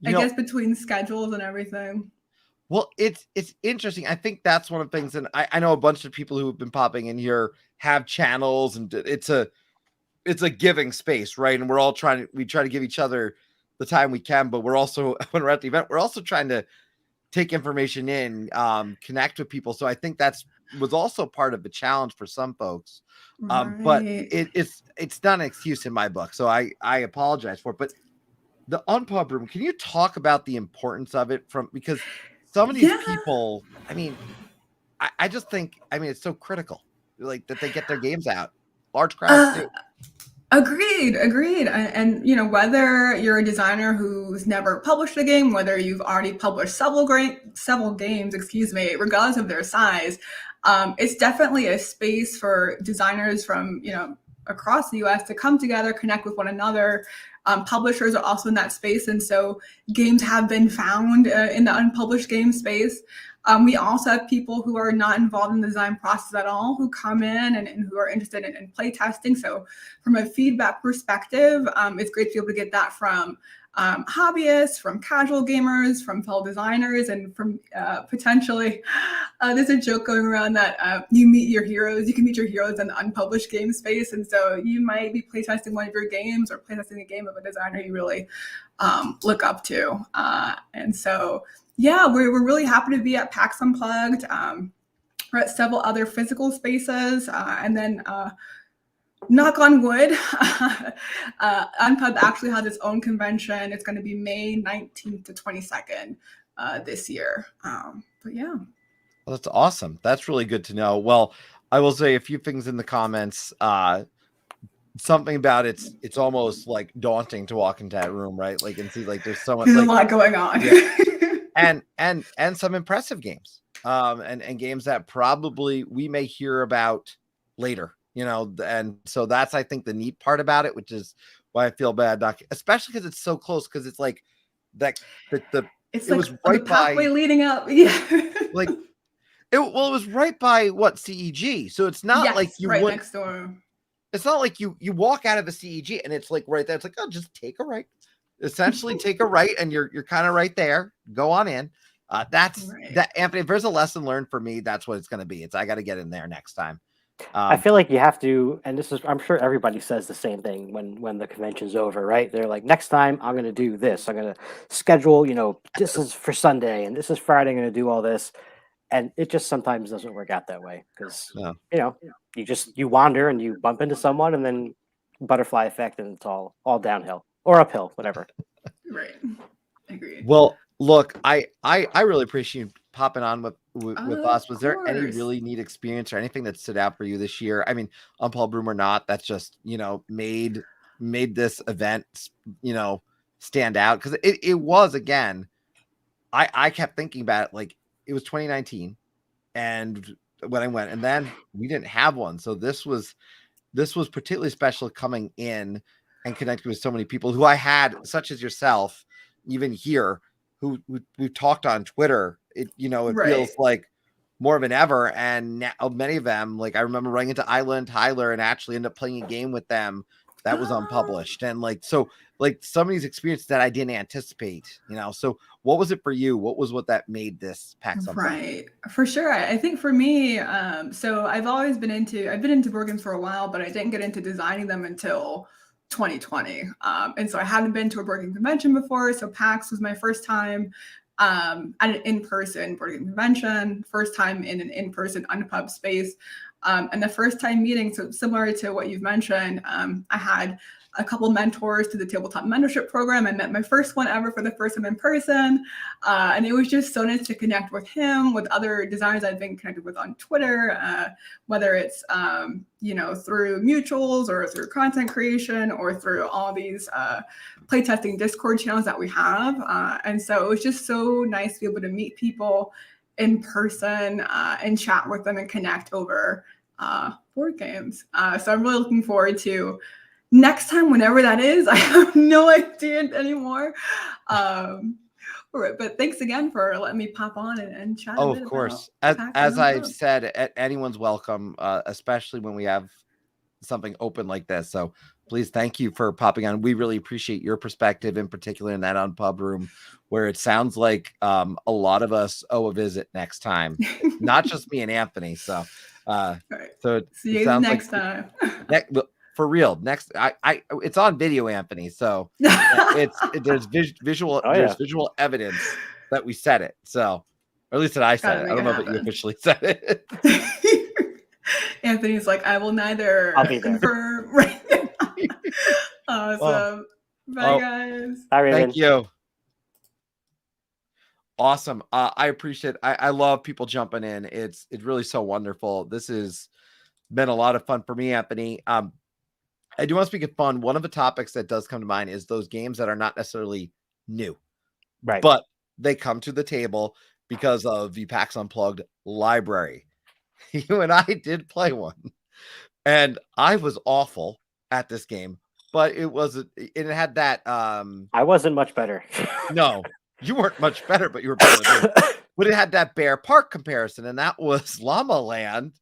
I guess between schedules and everything. Well, it's interesting. I think that's one of the things, and I know a bunch of people who have been popping in here have channels, and it's a giving space, right? And we try to give each other the time we can, but we're also, when we're at the event, we're also trying to take information in, connect with people. So I think was also part of the challenge for some folks. But it's not an excuse in my book. So I apologize for it. But the Unpub room, can you talk about the importance of it because some of these people, I mean, I just think, I mean, it's so critical, like that they get their games out. Large crowds too. Agreed. And you know, whether you're a designer who's never published a game, whether you've already published several games, regardless of their size, it's definitely a space for designers from, you know, across the US to come together, connect with one another. Publishers are also in that space, and so games have been found in the unpublished game space. We also have people who are not involved in the design process at all, who come in and who are interested in play testing. So from a feedback perspective, it's great to be able to get that from hobbyists, from casual gamers, from fellow designers, and from potentially, there's a joke going around that you can meet your heroes in the unpublished game space. And so you might be playtesting one of your games or playtesting a game of a designer you really look up to. And so, yeah, we're really happy to be at PAX Unplugged. We're at several other physical spaces, and then knock on wood, Unpub actually has its own convention. It's going to be May 19th to 22nd this year. But yeah. Well, that's awesome. That's really good to know. Well, I will say a few things in the comments. Something about it's almost like daunting to walk into that room, right? Like, and see, like, there's so much, a lot going on. Yeah. and some impressive games, and games that probably we may hear about later, you know. And so that's, I think, the neat part about it, which is why I feel bad, especially because it's so close, because it's like it was right the pathway by leading up. Yeah. Like it was right by CEG. So it's not like you right next door. It's not like you walk out of the CEG and it's like right there. It's like, oh, just take a right. Essentially take a right and you're kind of right there. Go on in. That's right. That, Anthony, if there's a lesson learned for me, that's what it's going to be. I got to get in there next time. I feel like you have to, and this is, I'm sure everybody says the same thing when the convention's over, right? They're like, next time I'm going to do this. I'm going to schedule, you know, this is for Sunday and this is Friday. I'm going to do all this. And it just sometimes doesn't work out that way because, you know, you wander and you bump into someone and then butterfly effect and it's all downhill or uphill, whatever. Right. Agreed. Well, look, I really appreciate you popping on with us. Was there any really neat experience or anything that stood out for you this year? I mean, Unpub Room or not, that's just, you know, made this event, you know, stand out. Because it was, again, I kept thinking about it, like, it was 2019 and when I went, and then we didn't have one. So this was particularly special coming in and connecting with so many people who I had, such as yourself, even here, who we've talked on Twitter. It feels like more of an ever. And now many of them, like, I remember running into Isla and Tyler and actually ended up playing a game with them that was unpublished. And some of these experiences that I didn't anticipate, you know. So what was it for you? What that made this PAX Unplugged? Right. For sure. I think for me, so I've been into board games for a while, but I didn't get into designing them until 2020. And so I hadn't been to a board game convention before. So PAX was my first time at an in-person board game convention, first time in an in-person Unpub space. And the first time meeting, so similar to what you've mentioned, I had a couple mentors to the Tabletop mentorship program. I met my first one ever for the first time in person. And it was just so nice to connect with him, with other designers I've been connected with on Twitter, whether it's, through mutuals or through content creation or through all these playtesting Discord channels that we have. And so it was just so nice to be able to meet people in person and chat with them and connect over board games. So I'm really looking forward to next time, whenever that is. I have no idea anymore. But thanks again for letting me pop on and chat. Oh, of course. As I've said, anyone's welcome, especially when we have something open like this. So please, thank you for popping on. We really appreciate your perspective, in particular in that Unpub room, where it sounds like a lot of us owe a visit next time, not just me and Anthony. So, right. so see you next time. For real, next, it's on video, Anthony. So there's visual, there's visual evidence that we said it. So, or at least that I said it. I don't know if you officially said it. Anthony's like, I will neither confirm right now. Awesome. Bye, guys. Bye, Raven. Thank you. Awesome. I appreciate. I love people jumping in. It's really so wonderful. This has been a lot of fun for me, Anthony. I do want to speak of fun. One of the topics that does come to mind is those games that are not necessarily new, right? But they come to the table because of the PAX Unplugged library. You and I did play one, and I was awful at this game, but it had that. I wasn't much better. No, you weren't much better, but you were better than me. But it had that Bear Park comparison, and that was Llama Land.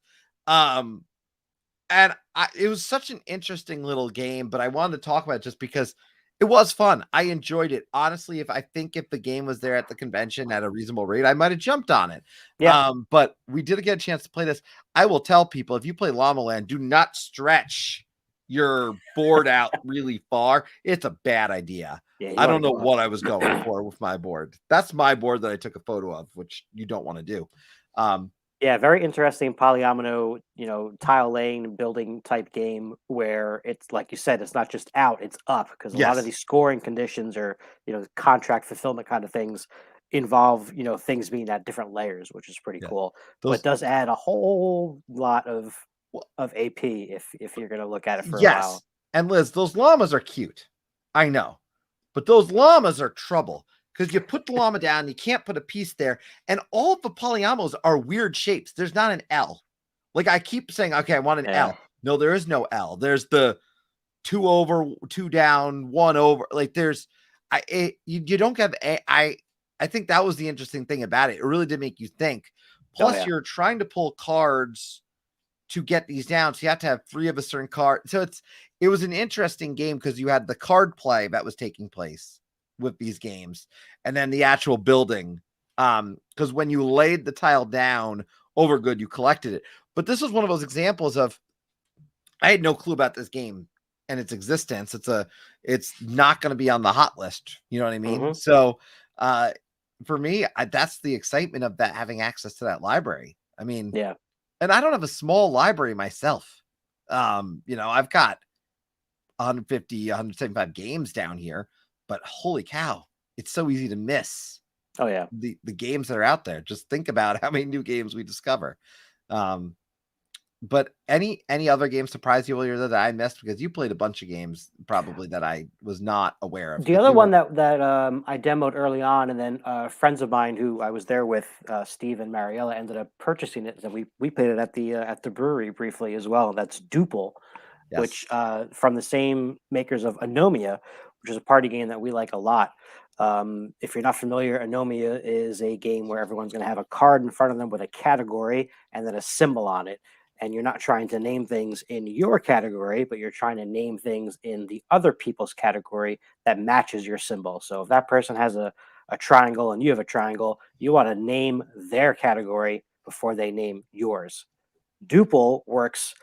And it was such an interesting little game, but I wanted to talk about it just because it was fun. I enjoyed it. Honestly, if the game was there at the convention at a reasonable rate, I might have jumped on it. Yeah. But we did get a chance to play this. I will tell people, if you play Llama Land, do not stretch your board out really far. It's a bad idea. Yeah, I don't know what I was going for with my board. That's my board that I took a photo of, which you don't want to do. Yeah, very interesting polyomino, tile laying building type game where it's like you said, it's not just out, it's up, because a lot of these scoring conditions or contract fulfillment kind of things involve things being at different layers, which is pretty cool. But it does add a whole lot of AP if you're going to look at it for a while. And Liz, those llamas are cute, I know, but those llamas are trouble. Because you put the llama down, you can't put a piece there. And all of the polyominoes are weird shapes. There's not an L. Like I keep saying, okay, I want an L. No, there is no L. There's the 2 over, 2 down, 1 over. Like you don't have I think that was the interesting thing about it. It really did make you think. Plus, you're trying to pull cards to get these down. So you have to have 3 of a certain card. So it was an interesting game because you had the card play that was taking place with these games, and then the actual building. Because when you laid the tile down over good, you collected it. But this was one of those examples of, I had no clue about this game and its existence. It's not going to be on the hot list. You know what I mean? Mm-hmm. So for me, that's the excitement of that, having access to that library. I mean, and I don't have a small library myself. I've got 150, 175 games down here. But holy cow, it's so easy to miss. Oh yeah, the games that are out there. Just think about how many new games we discover. But any other games surprise you earlier that I missed, because you played a bunch of games probably that I was not aware of. The other one that I demoed early on, and then friends of mine who I was there with, Steve and Mariella, ended up purchasing it. And we played it at the brewery briefly as well. That's Duple, which from the same makers of Anomia, which is a party game that we like a lot. If you're not familiar, Anomia is a game where everyone's going to have a card in front of them with a category and then a symbol on it. And you're not trying to name things in your category, but you're trying to name things in the other people's category that matches your symbol. So if that person has a triangle and you have a triangle, you want to name their category before they name yours. Duple works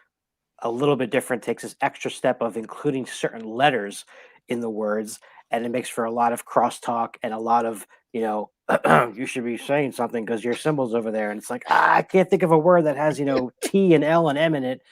a little bit different, takes this extra step of including certain letters in the words, and it makes for a lot of crosstalk and a lot of, you should be saying something because your symbol's over there. And it's like, I can't think of a word that has, T and L and M in it.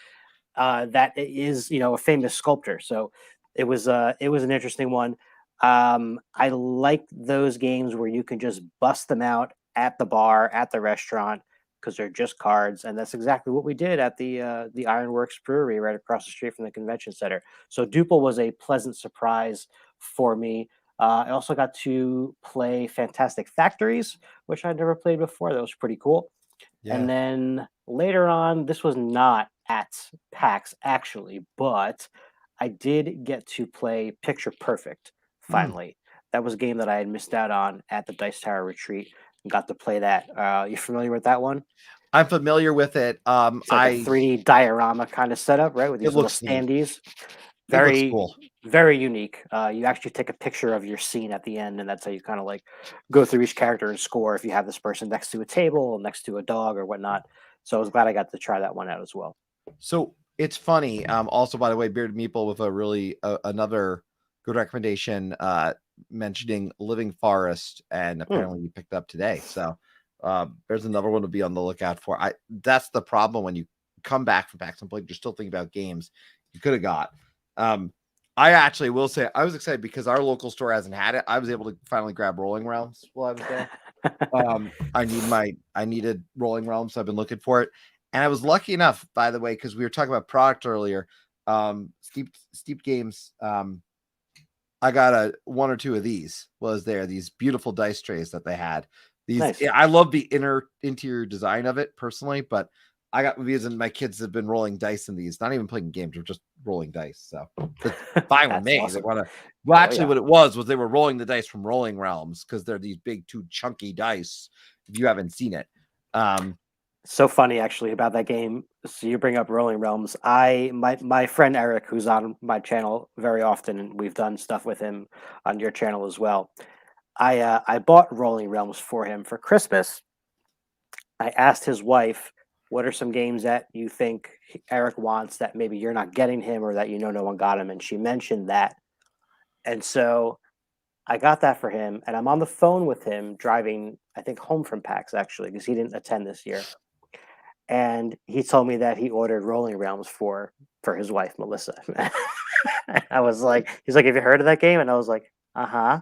That is, a famous sculptor. So it was an interesting one. I like those games where you can just bust them out at the bar, at the restaurant, because they're just cards, and that's exactly what we did at the Ironworks Brewery right across the street from the convention center. So Duple was a pleasant surprise for me. I also got to play Fantastic Factories, which I'd never played before. That was pretty cool. Yeah. And then later on, this was not at PAX actually, but I did get to play Picture Perfect finally. That was a game that I had missed out on at the Dice Tower Retreat and got to play that. You familiar with that one? I'm familiar with it. It's like a 3D diorama kind of setup, right? With these It little looks neat. standees. It looks Very, cool. very unique. You actually take a picture of your scene at the end, and that's how you kind of like go through each character and score if you have this person next to a table, next to a dog, or whatnot. So I was glad I got to try that one out as well. So it's funny. Also, by the way, Bearded Meeple with a really another good recommendation, mentioning Living Forest, and apparently you picked up today. So there's another one to be on the lookout for. That's the problem when you come back from PAX Unplugged, you're still thinking about games you could have got. I actually will say I was excited because our local store hasn't had it. I was able to finally grab Rolling Realms while I was there. I needed Rolling Realms, so I've been looking for it. And I was lucky enough, by the way, because we were talking about product earlier. Steep Games. I got one or two of these. These beautiful dice trays that they had. These nice. I love the interior design of it personally, but I got these, and my kids have been rolling dice in these. Not even playing games; we're just rolling dice. So it's fine with me. Awesome. They want to. Well, actually, what it was they were rolling the dice from Rolling Realms because they're these big, two chunky dice. If you haven't seen it, so funny actually about that game. So you bring up Rolling Realms. My friend Eric, who's on my channel very often, and we've done stuff with him on your channel as well. I bought Rolling Realms for him for Christmas. I asked his wife, what are some games that you think Eric wants that maybe you're not getting him, or that no one got him? And she mentioned that. And so I got that for him, and I'm on the phone with him driving, I think, home from PAX actually, because he didn't attend this year. And he told me that he ordered Rolling Realms for his wife, Melissa. I was like, he's like, have you heard of that game? And I was like, uh-huh.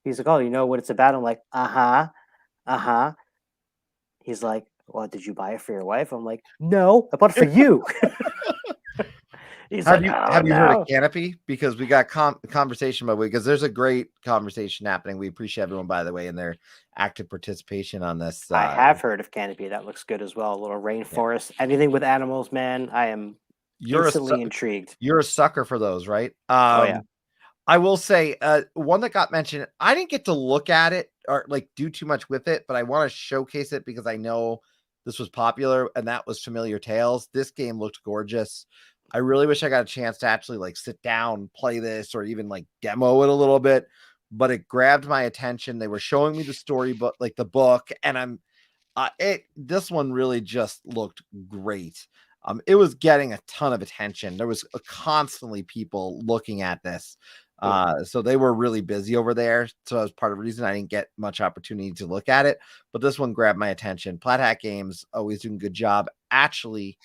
He's like, oh, you know what it's about? I'm like, uh-huh. Uh-huh. He's like, well, did you buy it for your wife? I'm like, no, I bought it for you. Have you heard of Canopy? Because we got conversation by way, because there's a great conversation happening. We appreciate everyone, by the way, in their active participation on this. I have heard of Canopy. That looks good as well. A little rainforest, anything with animals, man. I am instantly intrigued. You're a sucker for those, right? Oh yeah. I will say one that got mentioned. I didn't get to look at it or like do too much with it, but I want to showcase it because I know this was popular, and that was Familiar Tales. This game looked gorgeous. I really wish I got a chance to actually like sit down, play this, or even like demo it a little bit, but it grabbed my attention. They were showing me the story, but like the book, and this one really just looked great. It was getting a ton of attention. There was constantly people looking at this. So they were really busy over there. So that was part of the reason I didn't get much opportunity to look at it, but this one grabbed my attention. Plat Hat Games always doing a good job. Actually,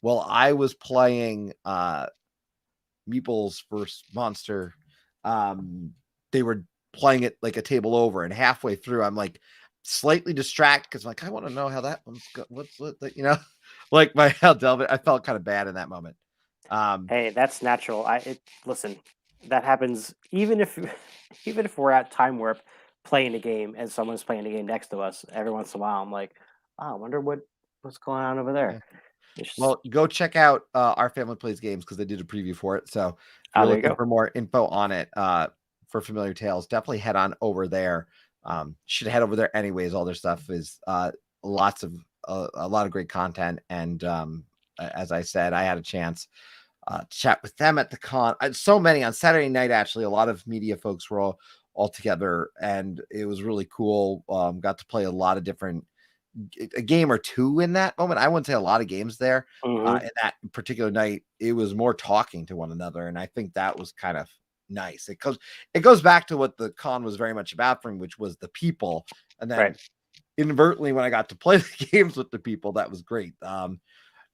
well, I was playing Meeples vs. Monster. They were playing it like a table over, and halfway through, I'm like slightly distracted because I'm like, I want to know how that one's what's like my Delvin. I felt kind of bad in that moment. Hey, that's natural. Listen, that happens even if we're at Time Warp playing a game and someone's playing a game next to us. Every once in a while, I'm like, oh, I wonder what's going on over there. Yeah. Well, go check out Our Family Plays Games because they did a preview for it. So if you're looking for more info on it for Familiar Tales, definitely head on over there. Should head over there anyways. All their stuff is a lot of great content. And as I said, I had a chance to chat with them at the con. So many on Saturday night, actually, a lot of media folks were all together, and it was really cool. Got to play a lot of a game or two in that moment. I wouldn't say a lot of games there. In that particular night, it was more talking to one another, and I think that was kind of nice. It goes back to what the con was very much about for me, which was the people. And then inadvertently, when I got to play the games with the people, that was great.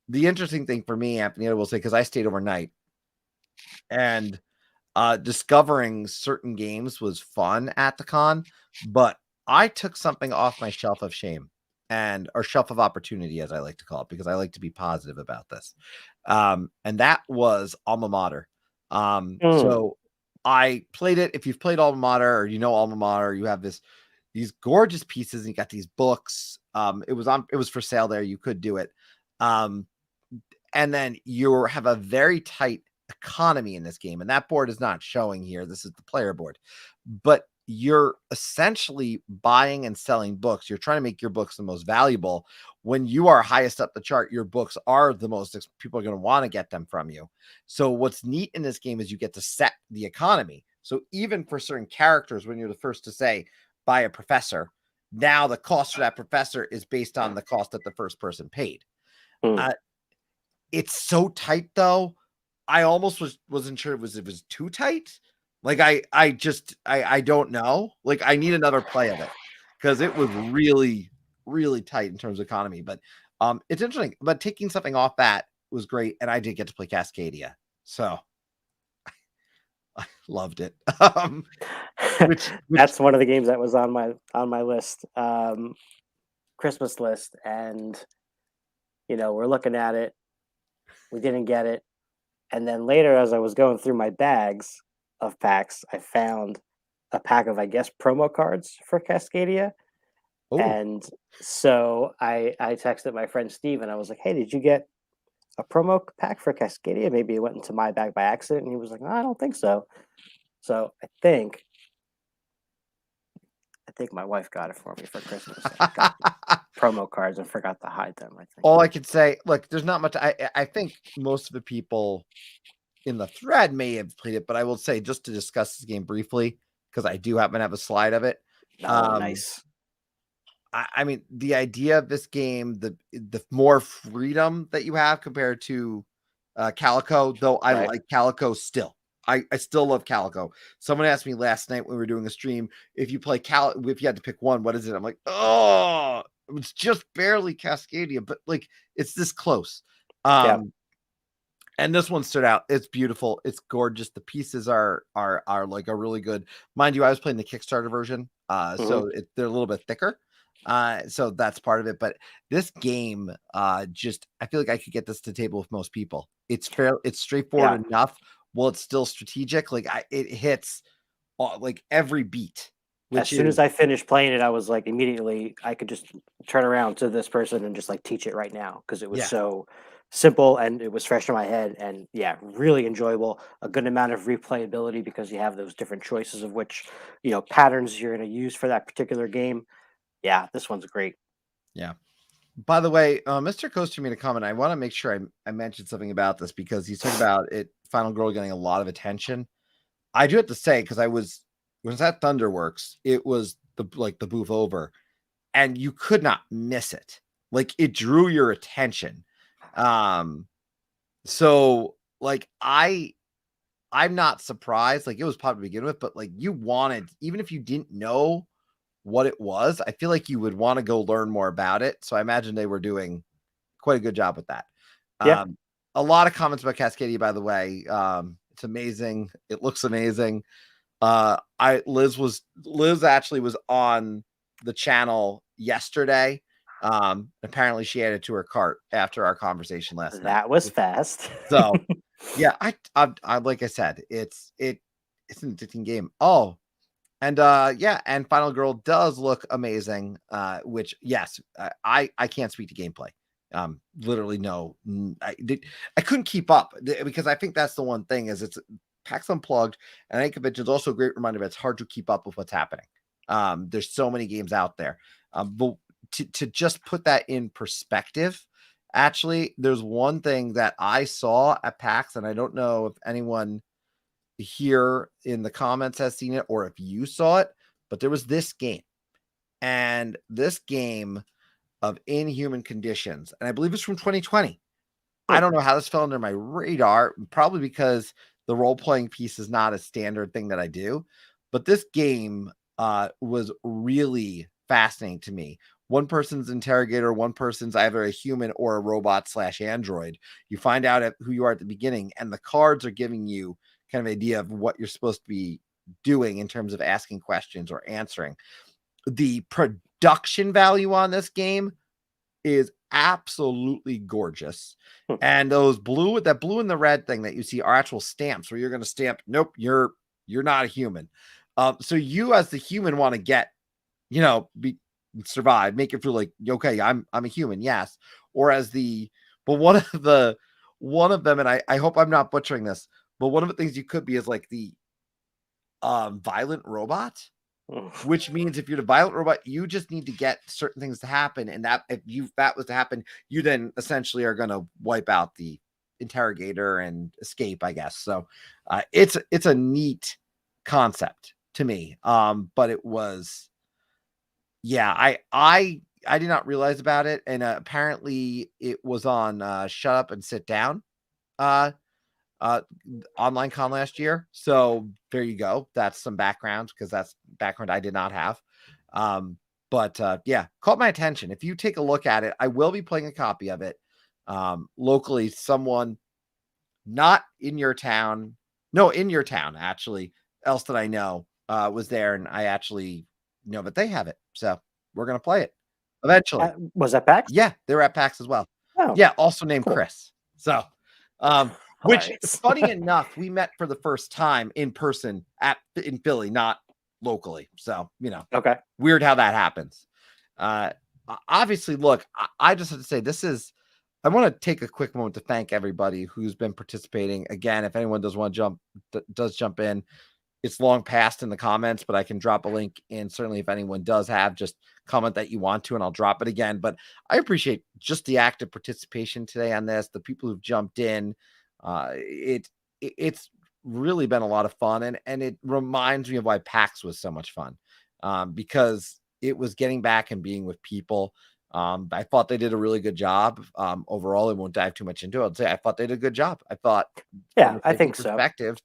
The interesting thing for me, Anthony, I will say, because I stayed overnight, and discovering certain games was fun at the con, but I took something off my shelf of shame or shelf of opportunity, as I like to call it, because I like to be positive about this. And that was Alma Mater. So I played it. If you've played Alma Mater or Alma Mater, you have these gorgeous pieces and you got these books. It was for sale there. You could do it. And then you have a very tight economy in this game, and that board is not showing here. This is the player board, but you're essentially buying and selling books. You're trying to make your books the most valuable. When you are highest up the chart, your books are the most, people are going to want to get them from you. So what's neat in this game is you get to set the economy. So even for certain characters, when you're the first to say buy a professor, now the cost for that professor is based on the cost that the first person paid. It's so tight though. I almost wasn't sure it was too tight. Like I don't know. Like I need another play of it because it was really, really tight in terms of economy. But it's interesting. But taking something off that was great, and I did get to play Cascadia, so I loved it. Which That's one of the games that was on my list, Christmas list, and we're looking at it. We didn't get it. And then later, as I was going through my bags of packs, I found a pack of, I guess, promo cards for Cascadia. Ooh. And so I texted my friend Steve and I was like, hey, did you get a promo pack for Cascadia? Maybe it went into my bag by accident. And he was like, no, I don't think so. So I think my wife got it for me for Christmas. I got promo cards and forgot to hide them, I think. All I could say, look, there's not much. I think most of the people in the thread may have played it, but I will say, just to discuss this game briefly, because I do happen to have a slide of it. Nice. I mean, the idea of this game, the more freedom that you have compared to Calico, though I like Calico still. I still love Calico. Someone asked me last night when we were doing a stream, if you play if you had to pick one, what is it? I'm like, oh, it's just barely Cascadia, but like it's this close. And this one stood out. It's beautiful. It's gorgeous. The pieces are like a really good. Mind you, I was playing the Kickstarter version, so they're a little bit thicker. So that's part of it. But this game, just I feel like I could get this to the table with most people. It's straightforward enough. Well, it's still strategic. Like it hits like every beat. As soon as I finished playing it, I was like, immediately I could just turn around to this person and just like teach it right now because it was so simple and it was fresh in my head, and really enjoyable. A good amount of replayability because you have those different choices of which patterns you're going to use for that particular game. Yeah, this one's great. Yeah. By the way, Mr. Coaster made a comment. I want to make sure I mentioned something about this because he's talking about it. Final Girl getting a lot of attention. I do have to say, because I was at Thunderworks, it was the booth over, and you could not miss it. Like it drew your attention. So like I'm not surprised. Like it was popular to begin with, but like you wanted, even if you didn't know what it was, I feel like you would want to go learn more about it. So I imagine they were doing quite a good job with that. A lot of comments about Cascadia, by the way. It's amazing. It looks amazing. Liz actually was on the channel yesterday. Apparently she added to her cart after our conversation last night. That was fast. So yeah, I like I said, it's an addicting game. Oh, and and Final Girl does look amazing. Which yes, I can't speak to gameplay. Literally no, I couldn't keep up because I think that's the one thing is it's PAX Unplugged, and I think convention's also a great reminder that it's hard to keep up with what's happening. There's so many games out there, but to just put that in perspective, actually, there's one thing that I saw at PAX, and I don't know if anyone here in the comments has seen it or if you saw it, but there was this game, and this game of Inhuman Conditions, and I believe it's from 2020. I don't know how this fell under my radar, probably because the role-playing piece is not a standard thing that I do, but this game was really fascinating to me. One person's interrogator, one person's either a human or a robot / android. You find out who you are at the beginning, and the cards are giving you kind of idea of what you're supposed to be doing in terms of asking questions or answering. The production value on this game is absolutely gorgeous. And that blue and the red thing that you see are actual stamps where you're going to stamp, nope, you're not a human. So you as the human want to get, survive, make it feel like, okay, I'm a human, yes. Or as one of them, and I hope I'm not butchering this, but one of the things you could be is like the violent robot. Which means if you're the violent robot, you just need to get certain things to happen, and that if that was to happen, you then essentially are going to wipe out the interrogator and escape, I guess. So it's a neat concept to me. But it was, I did not realize about it, and apparently it was on Shut Up and Sit Down online con last year. So there you go. That's some background, because that's background I did not have. But caught my attention. If you take a look at it, I will be playing a copy of it locally. Someone not in your town, actually, else that I know was there, and I actually know that they have it. So we're gonna play it eventually. Was that PAX? Yeah, they were at PAX as well. Oh, yeah, also named cool. Chris. So which, funny enough, we met for the first time in person in Philly, not locally. So, okay. Weird how that happens. Obviously, look, I just have to say I want to take a quick moment to thank everybody who's been participating. Again, if anyone does want to jump in, it's long past in the comments, but I can drop a link in. Certainly, if anyone does have, just comment that you want to, and I'll drop it again. But I appreciate just the active participation today on this, the people who've jumped in. It's really been a lot of fun, and it reminds me of why PAX was so much fun, because it was getting back and being with people. I thought they did a really good job. Overall, I won't dive too much into it. I'd say I thought they did a good job. I thought, I think perspective,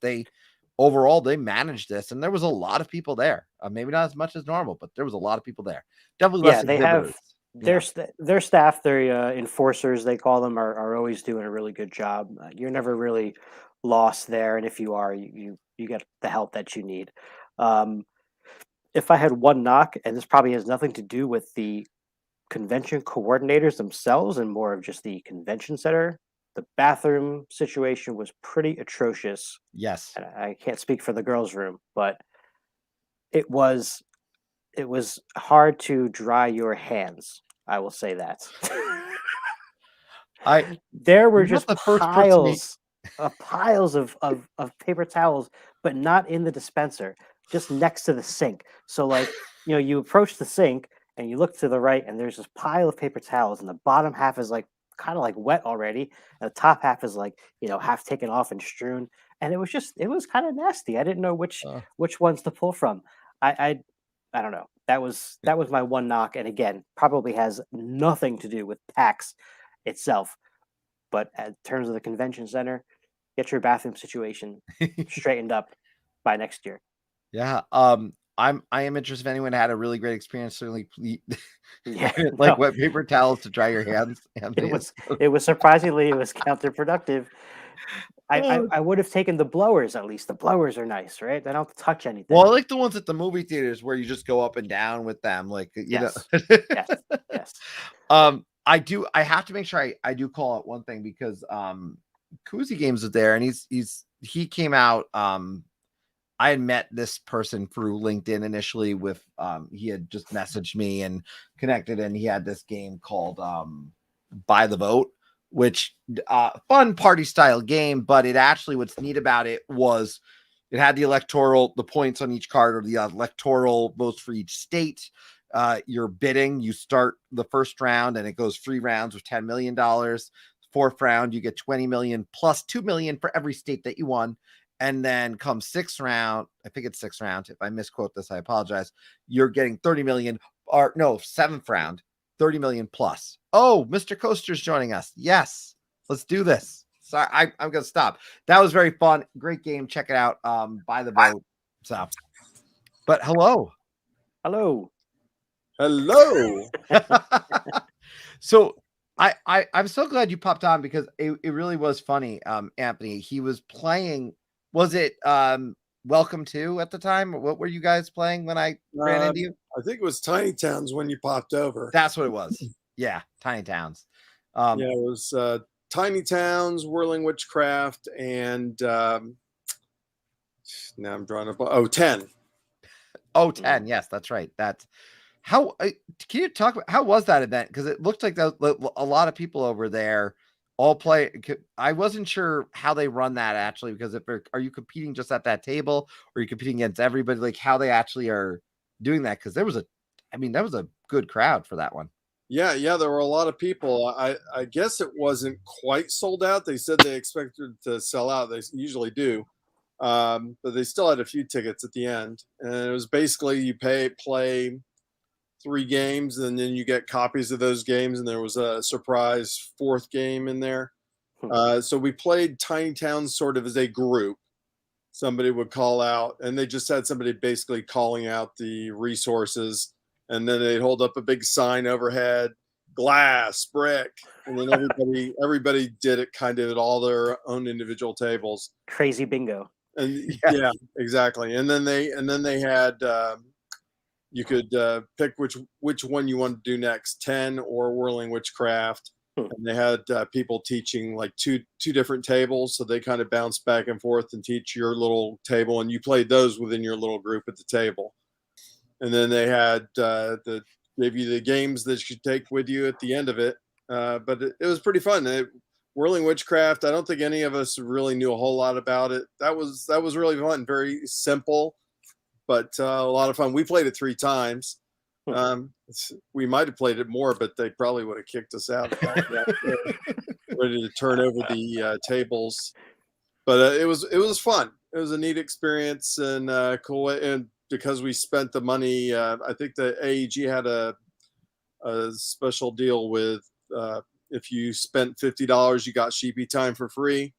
overall they managed this, and there was a lot of people there. Maybe not as much as normal, but there was a lot of people there. Definitely less. They have their staff, their enforcers, they call them, are always doing a really good job. You're never really lost there, and if you are, you get the help that you need. If I had one knock, and this probably has nothing to do with the convention coordinators themselves and more of just the convention center, the bathroom situation was pretty atrocious. Yes. And I can't speak for the girls' room, but it was hard to dry your hands. I will say that. There were just piles of paper towels, but not in the dispenser, just next to the sink. So like, you approach the sink and you look to the right, and there's this pile of paper towels, and the bottom half is like kind of like wet already, and the top half is like, half taken off and strewn. And it was kind of nasty. I didn't know which ones to pull from. I don't know. That was my one knock, and again, probably has nothing to do with PAX itself. But in terms of the convention center, get your bathroom situation straightened up by next year. Yeah. I am interested if anyone had a really great experience. Certainly, wet paper towels to dry your hands. It was surprisingly counterproductive. I would have taken the blowers. At least the blowers are nice, right? They don't have to touch anything. Well, I like the ones at the movie theaters where you just go up and down with them, like yes. Yes. I have to make sure I do call out one thing, because Koozie Games is there, and he came out. I had met this person through LinkedIn initially with he had just messaged me and connected, and he had this game called By the Vote, which fun party style game, but it actually, what's neat about it was it had the points on each card, or the electoral votes for each state. You're bidding, you start the first round and it goes 3 rounds with $10 million. Fourth round, you get 20 million plus 2 million for every state that you won. And then come 6th round, I think it's 6th round. If I misquote this, I apologize. You're getting 30 million, or no, 7th round, 30 million plus. Oh, Mr. Coaster's joining us. Yes, let's do this. Sorry, I'm going to stop. That was very fun. Great game. Check it out. By the Vote. So, but hello. So I'm so glad you popped on, because it really was funny. Anthony, he was playing Was it Welcome to at the time? What were you guys playing when I ran into you? I think it was Tiny Towns when you popped over. That's what it was. Yeah, Tiny Towns. Yeah, it was Tiny Towns, Whirling Witchcraft, and now I'm drawing up. Oh, 10. Oh, 10. Yes, that's right. That's how. Can you talk about how was that event? Because it looked like a lot of people over there all play. I wasn't sure how they run that actually, because if are you competing just at that table, or are you competing against everybody? Like how they actually are doing that? Because there was that was a good crowd for that one. Yeah, there were a lot of people. I guess it wasn't quite sold out. They said they expected to sell out. They usually do. But they still had a few tickets at the end. And it was basically you play 3 games, and then you get copies of those games. And there was a surprise 4th game in there. So we played Tiny Towns sort of as a group. Somebody would call out, and they just had somebody basically calling out the resources. And then they'd hold up a big sign overhead, glass, brick, and then everybody did it kind of at all their own individual tables. Crazy bingo. And yeah, exactly. And then they had you could pick which one you want to do next, 10 or Whirling Witchcraft. And they had people teaching like two different tables, so they kind of bounced back and forth and teach your little table, and you played those within your little group at the table. And then they had gave you the games that you take with you at the end of it. But it was pretty fun. Whirling Witchcraft, I don't think any of us really knew a whole lot about it. That was really fun. Very simple, but a lot of fun. We played it 3 times. We might have played it more, but they probably would have kicked us out. Ready to turn over the tables. But it was fun. It was a neat experience and cool. And because we spent the money, I think the AEG had a special deal with if you spent $50, you got Sheepy Time for free.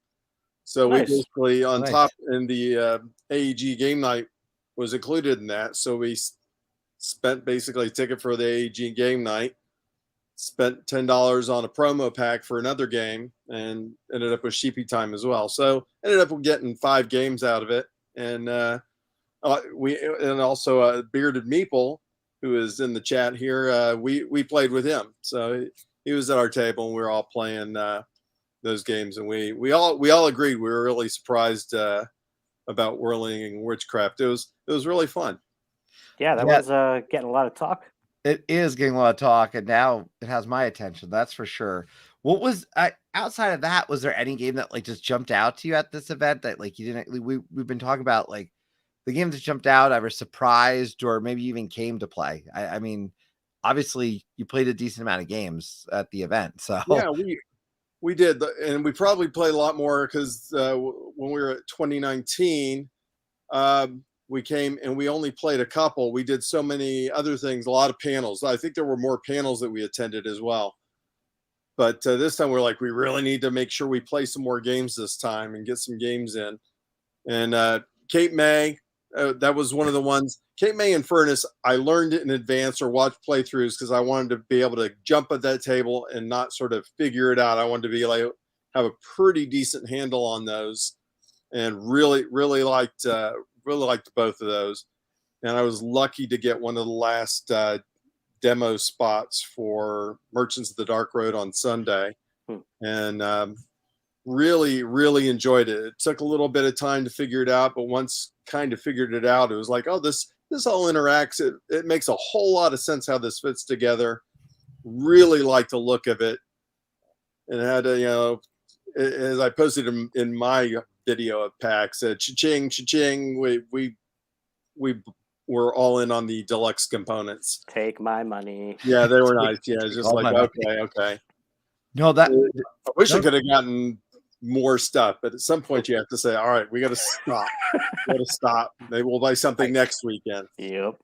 So nice. We basically on top, and the AEG game night was included in that. So we spent basically a ticket for the AEG game night, spent $10 on a promo pack for another game, and ended up with Sheepy Time as well. So ended up getting 5 games out of it. And also Bearded Meeple, who is in the chat here. We played with him, so he was at our table, and we were all playing those games. And we all agreed. We were really surprised about Whirling Witchcraft. It was really fun. Yeah, that was getting a lot of talk. It is getting a lot of talk, and now it has my attention. That's for sure. What was outside of that? Was there any game that like just jumped out to you at this event that like you didn't? We've been talking about like the games that jumped out, ever surprised, or maybe even came to play. I mean, obviously you played a decent amount of games at the event, so yeah, we did, and we probably played a lot more because when we were at 2019, we came and we only played a couple. We did so many other things, a lot of panels. I think there were more panels that we attended as well. But this time we're like, we really need to make sure we play some more games this time and get some games in. And Cape May, that was one of the ones. Cape May and Furnace, I learned it in advance or watched playthroughs because I wanted to be able to jump at that table and not sort of figure it out. I wanted to be like have a pretty decent handle on those, and really liked both of those. And I was lucky to get one of the last demo spots for Merchants of the Dark Road on Sunday, and really enjoyed it. It took a little bit of time to figure it out, but once kind of figured it out, it was like, oh, this all interacts. It makes a whole lot of sense how this fits together. Really like the look of it, and had as I posted in my video of PAX, cha-ching, cha-ching. We were all in on the deluxe components. Take my money. Yeah, they were nice. Yeah, it's just like okay. No, that I wish I could have gotten more stuff, but at some point you have to say, all right, we got to stop. Maybe we'll buy something next weekend. Yep.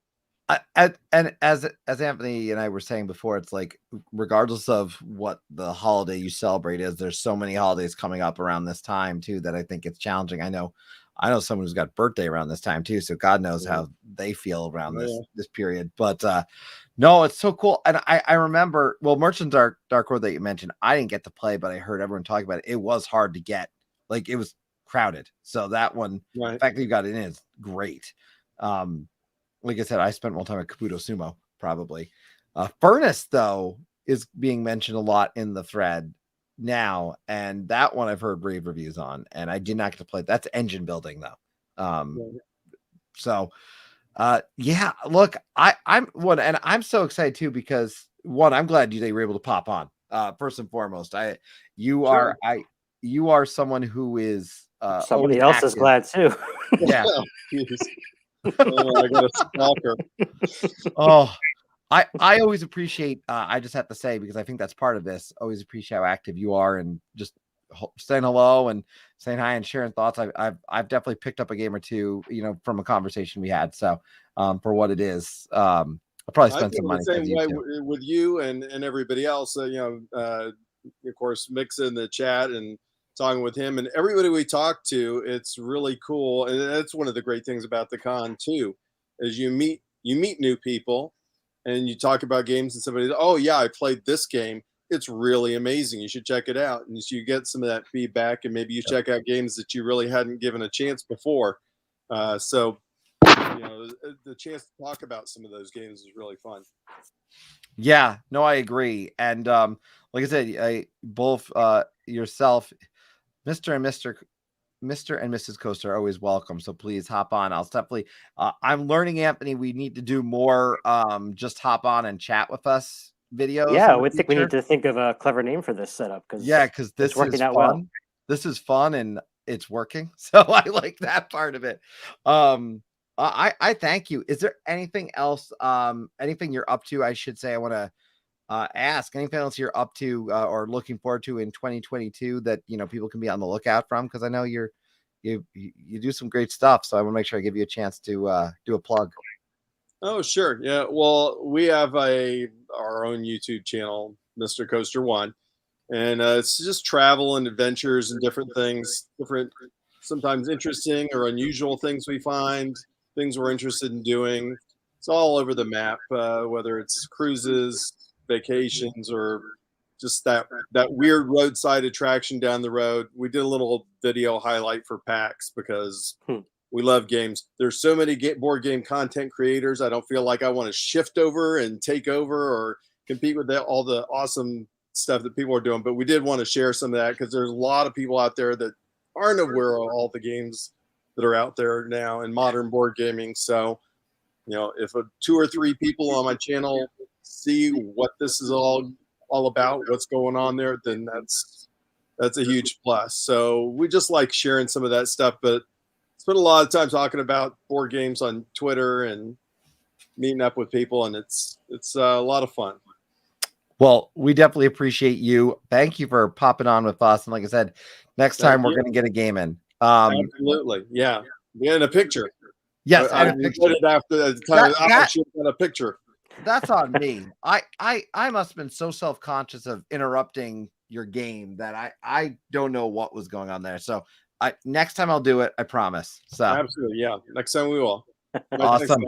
And as Anthony and I were saying before, it's like regardless of what the holiday you celebrate is, there's so many holidays coming up around this time too that I think it's challenging. I know someone who's got birthday around this time too, so God knows how they feel around this period. But no, it's so cool. And I remember, well, Merchant Dark Road that you mentioned, I didn't get to play, but I heard everyone talking about it. It was hard to get. Like it was crowded. So that one, Right. the fact that you got it in is great. Like I said, I spent more time at Kabuto Sumo, probably. Furnace, though, is being mentioned a lot in the thread now, and that one I've heard rave reviews on, and I did not get to play. That's engine building, though. So yeah, look, I'm one, and I'm so excited too, because one, I'm glad they were able to pop on. First and foremost, you are someone who is Somebody always else is active. glad too. Yeah. Oh, I got a stalker. Oh, I always appreciate, I just have to say, because I think that's part of this, always appreciate how active you are, and just saying hello and saying hi and sharing thoughts. I've definitely picked up a game or two, from a conversation we had. So for what it is, I'll probably spend some money the same way too. with you and everybody else. Of course, Mick's in the chat and talking with him and everybody we talk to. It's really cool, and that's one of the great things about the con too, is you meet new people, and you talk about games, and somebody, oh yeah, I played this game. It's really amazing. You should check it out, and you get some of that feedback, and maybe you check out games that you really hadn't given a chance before. So the chance to talk about some of those games is really fun. Yeah, no, I agree. And like I said, both yourself, Mr. and Mrs. Coaster are always welcome. So please hop on. I'll definitely I'm learning, Anthony, we need to do more just hop on and chat with us videos. Yeah, we think we need to think of a clever name for this setup, because this working is out fun. well. This is fun, and it's working. So I like that part of it. I thank you. Is there anything else, anything you're up to? I should say, I want to ask anything else you're up to or looking forward to in 2022 that people can be on the lookout from, because I know you do some great stuff, so I want to make sure I give you a chance to do a plug. Oh, sure. Yeah. Well, we have our own YouTube channel, Mr. Coaster One, and it's just travel and adventures and different things, different, sometimes interesting or unusual things we find, things we're interested in doing. It's all over the map, whether it's cruises, vacations, or just that weird roadside attraction down the road. We did a little video highlight for PAX because we love games. There's so many board game content creators. I don't feel like I want to shift over and take over or compete with all the awesome stuff that people are doing. But we did want to share some of that, because there's a lot of people out there that aren't aware of all the games that are out there now in modern board gaming. So, if 2 or 3 people on my channel see what this is all about, what's going on there, then that's a huge plus. So we just like sharing some of that stuff, but spend a lot of time talking about board games on Twitter and meeting up with people, and it's a lot of fun. Well, we definitely appreciate you. Thank you for popping on with us. And like I said, next time we're going to get a game in. Absolutely. Yeah. And a picture. Yes. I put it after the time. I should have got a picture. That's on me. I must have been so self-conscious of interrupting your game that I don't know what was going on there. So next time I'll do it. I promise. So absolutely. Yeah. Next time we will. Awesome.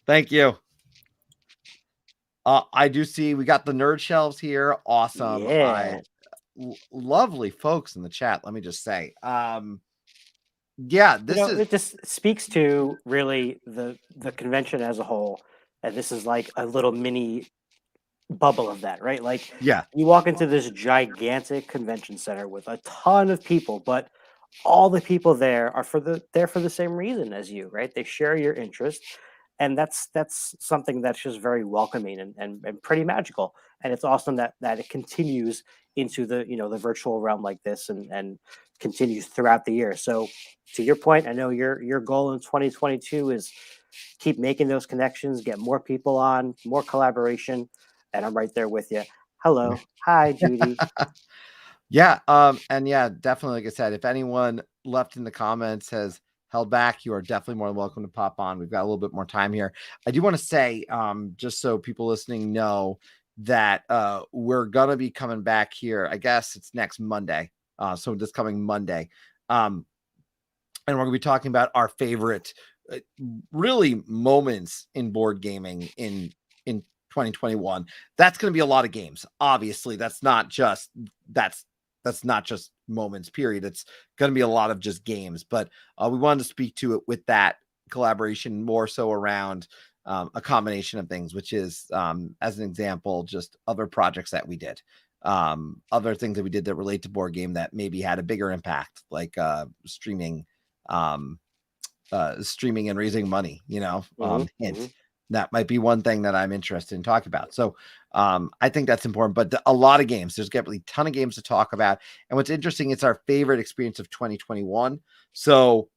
Thank you. I do see we got the nerd shelves here. Awesome. Yeah. Lovely folks in the chat. Let me just say, yeah, it just speaks to really the convention as a whole. And this is like a little mini bubble of that, right? Like, yeah, you walk into this gigantic convention center with a ton of people, but all the people there are there for the same reason as you, right? They share your interest. And that's something that's just very welcoming and pretty magical. And it's awesome that it continues into the the virtual realm like this and continues throughout the year. So to your point, I know your goal in 2022 is keep making those connections, get more people on, more collaboration, and I'm right there with you. Hello, hi, Judy. Yeah, and yeah, definitely. Like I said, if anyone left in the comments has held back, you are definitely more than welcome to pop on. We've got a little bit more time here. I do want to say, just so people listening know, that we're gonna be coming back here. I guess it's next Monday. So this coming Monday. And we're gonna be talking about our favorite really moments in board gaming in 2021. That's gonna be a lot of games. Obviously, that's that's not just moments period. It's going to be a lot of just games, but we wanted to speak to it with that collaboration more so around a combination of things, which is as an example, just other projects that we did, other things that we did that relate to board game that maybe had a bigger impact, like streaming and raising money, hint. That might be one thing that I'm interested in talking about. So I think that's important, but a lot of games, there's definitely a ton of games to talk about. And what's interesting, it's our favorite experience of 2021. So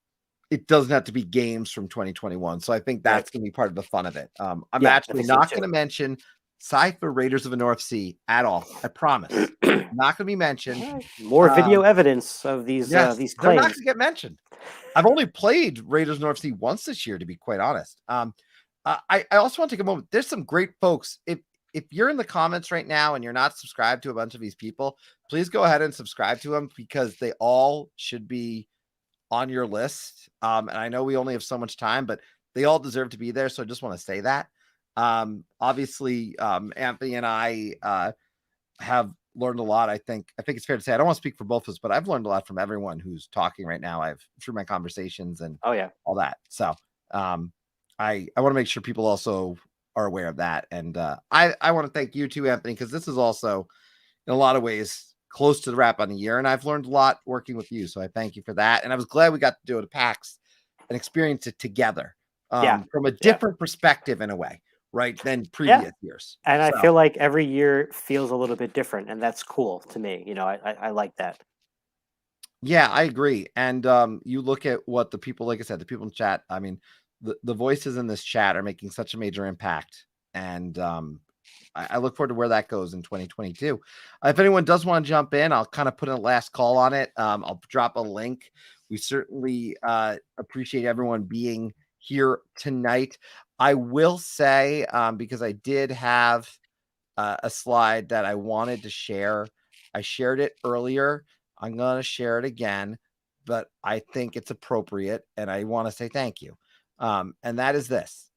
it doesn't have to be games from 2021. So I think that's going to be part of the fun of it. I'm actually not going to mention Cypher Raiders of the North Sea at all. I promise. Not going to be mentioned. More video evidence of these these claims. They're not going to get mentioned. I've only played Raiders of the North Sea once this year, to be quite honest. I also want to take a moment. There's some great folks. If you're in the comments right now and you're not subscribed to a bunch of these people, please go ahead and subscribe to them, because they all should be on your list. And I know we only have so much time, but they all deserve to be there. So I just want to say that. Obviously, Anthony and I have learned a lot. I think it's fair to say, I don't want to speak for both of us, but I've learned a lot from everyone who's talking right now. I've through my conversations and all that. So I want to make sure people also are aware of that. And I want to thank you too, Anthony, because this is also in a lot of ways close to the wrap on the year. And I've learned a lot working with you. So I thank you for that. And I was glad we got to do it at PAX and experience it together from a different perspective in a way, right, than previous years. And I feel like every year feels a little bit different, and that's cool to me. I like that. Yeah, I agree. And you look at what the people, like I said, the people in chat, I mean, the voices in this chat are making such a major impact. And I look forward to where that goes in 2022. If anyone does want to jump in, I'll kind of put a last call on it. I'll drop a link. We certainly appreciate everyone being here tonight. I will say, because I did have a slide that I wanted to share. I shared it earlier. I'm going to share it again, but I think it's appropriate, and I want to say thank you. And that is this.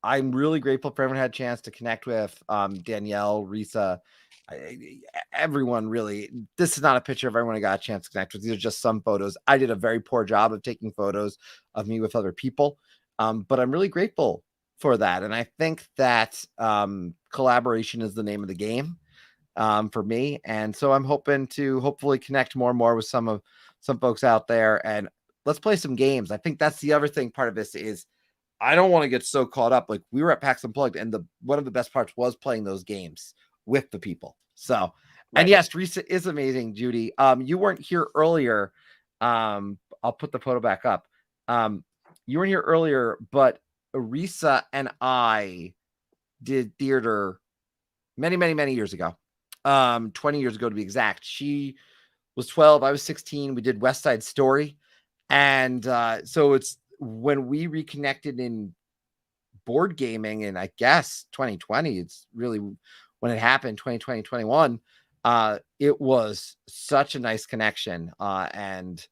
I'm really grateful for everyone who had a chance to connect with Danielle, Risa, everyone. Really, this is not a picture of everyone I got a chance to connect with. These are just some photos. I did a very poor job of taking photos of me with other people, but I'm really grateful for that. And I think that collaboration is the name of the game for me. And so I'm hoping to hopefully connect more and more with some folks out there, and let's play some games. I think that's the other thing. Part of this is I don't want to get so caught up. Like, we were at PAX Unplugged, and one of the best parts was playing those games with the people. So, and yes, Risa is amazing, Judy. You weren't here earlier. I'll put the photo back up. You weren't here earlier, but Risa and I did theater many, many, many years ago. 20 years ago to be exact. She was 12. I was 16. We did West Side Story. And so it's when we reconnected in board gaming, and I guess 2020, it's really when it happened, 2020, 21, it was such a nice connection. And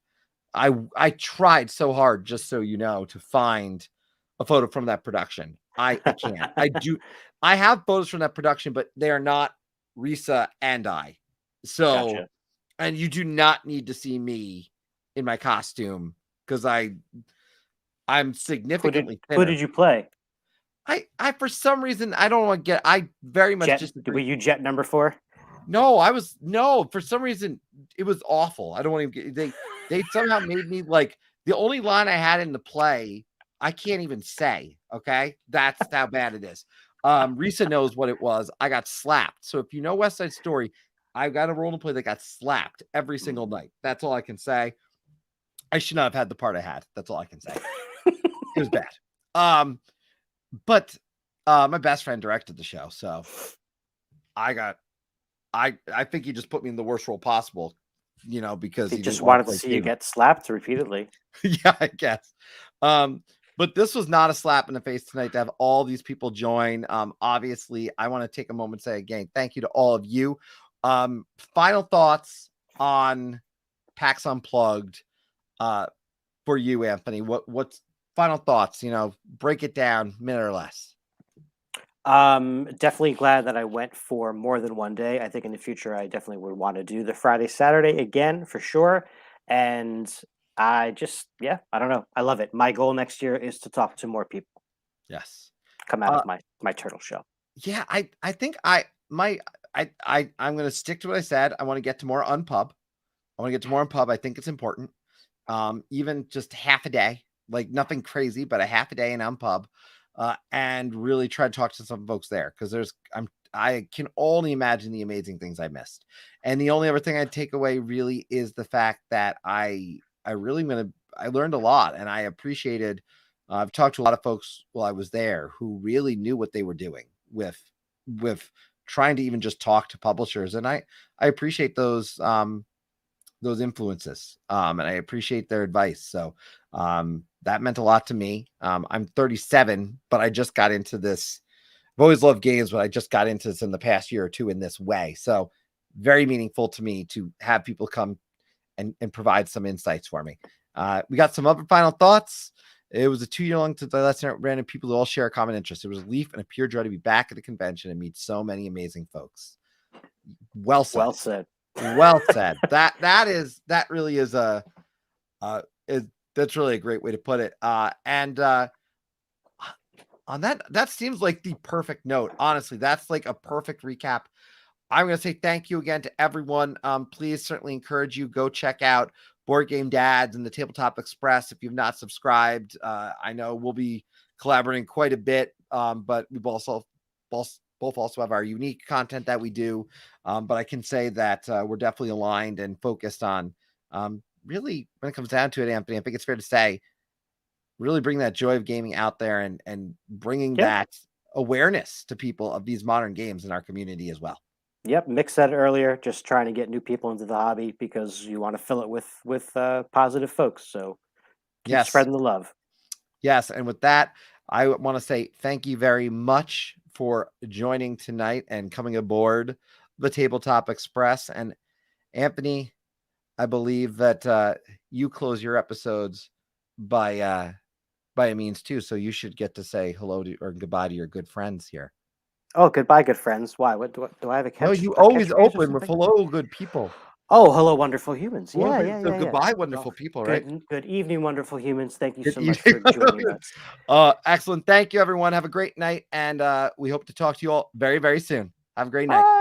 I tried so hard, just so you know, to find a photo from that production. I can't. I have photos from that production, but they are not Risa and I. So, gotcha. And you do not need to see me in my costume, because I'm significantly thinner. Who did you play? I for some reason, I don't want to get, I very much disagree. Were you Jet number 4? No, for some reason it was awful. I don't want to get, they somehow made me, like, the only line I had in the play, I can't even say. Okay. That's how bad it is. Risa knows what it was. I got slapped. So if you know West Side Story, I got a role to play that got slapped every single night. That's all I can say. I should not have had the part I had. That's all I can say. It was bad. But my best friend directed the show, so I think he just put me in the worst role possible, because he just wanted to see you get slapped repeatedly. Yeah, I guess. But this was not a slap in the face tonight to have all these people join. Obviously, I want to take a moment to say again, thank you to all of you. Final thoughts on PAX Unplugged for you, Anthony. What's final thoughts? Break it down, minute or less. Definitely glad that I went for more than one day. I think in the future I definitely would want to do the Friday, Saturday again for sure. And I just, yeah, I don't know. I love it. My goal next year is to talk to more people. Yes. Come out Uh, of my turtle shell. Yeah, I think I'm gonna stick to what I said. I want to get to more Unpub. I want to get to more Unpub. I think it's important. Even just half a day, like nothing crazy, but a half a day in Unpub, and really try to talk to some folks there because I can only imagine the amazing things I missed. And the only other thing I'd take away really is the fact that I learned a lot and I appreciated. I've talked to a lot of folks while I was there who really knew what they were doing with trying to even just talk to publishers, and I appreciate those influences, and I appreciate their advice. So that meant a lot to me. I'm 37, but I just got into this. I've always loved games, but I just got into this in the past year or two in this way. So very meaningful to me to have people come and provide some insights for me. We got some other final thoughts. It was a 2-year long since I last random people who all share a common interest. It was a relief and a pure joy to be back at the convention and meet so many amazing folks. Well said. Well said. Well said. That really is that's really a great way to put it. And on that seems like the perfect note. Honestly, that's like a perfect recap. I'm going to say thank you again to everyone. Please certainly encourage you go check out Board Game Dads and the Tabletop Express if you've not subscribed. I know we'll be collaborating quite a bit, but we've both also have our unique content that we do. But I can say that we're definitely aligned and focused on really, when it comes down to it, Anthony, I think it's fair to say, really bring that joy of gaming out there and bringing that awareness to people of these modern games in our community as well. Yep, Mick said it earlier, just trying to get new people into the hobby because you want to fill it with positive folks. So keep spreading the love. Yes, and with that, I want to say thank you very much for joining tonight and coming aboard the Tabletop Express. And Anthony, I believe that you close your episodes by a means too, so you should get to say hello to or goodbye to your good friends here. Oh, goodbye, good friends. Why? What do I have a catch? No, you a always catchphrase or open with something? hello, good people. Oh, hello, wonderful humans. Hello, Yeah, good- yeah, so yeah, goodbye, yeah. wonderful people, Good, right? good evening, wonderful humans. Thank you Good so much evening. for joining us. Excellent. Thank you, everyone. Have a great night, and we hope to talk to you all very, very soon. Have a great night. Bye.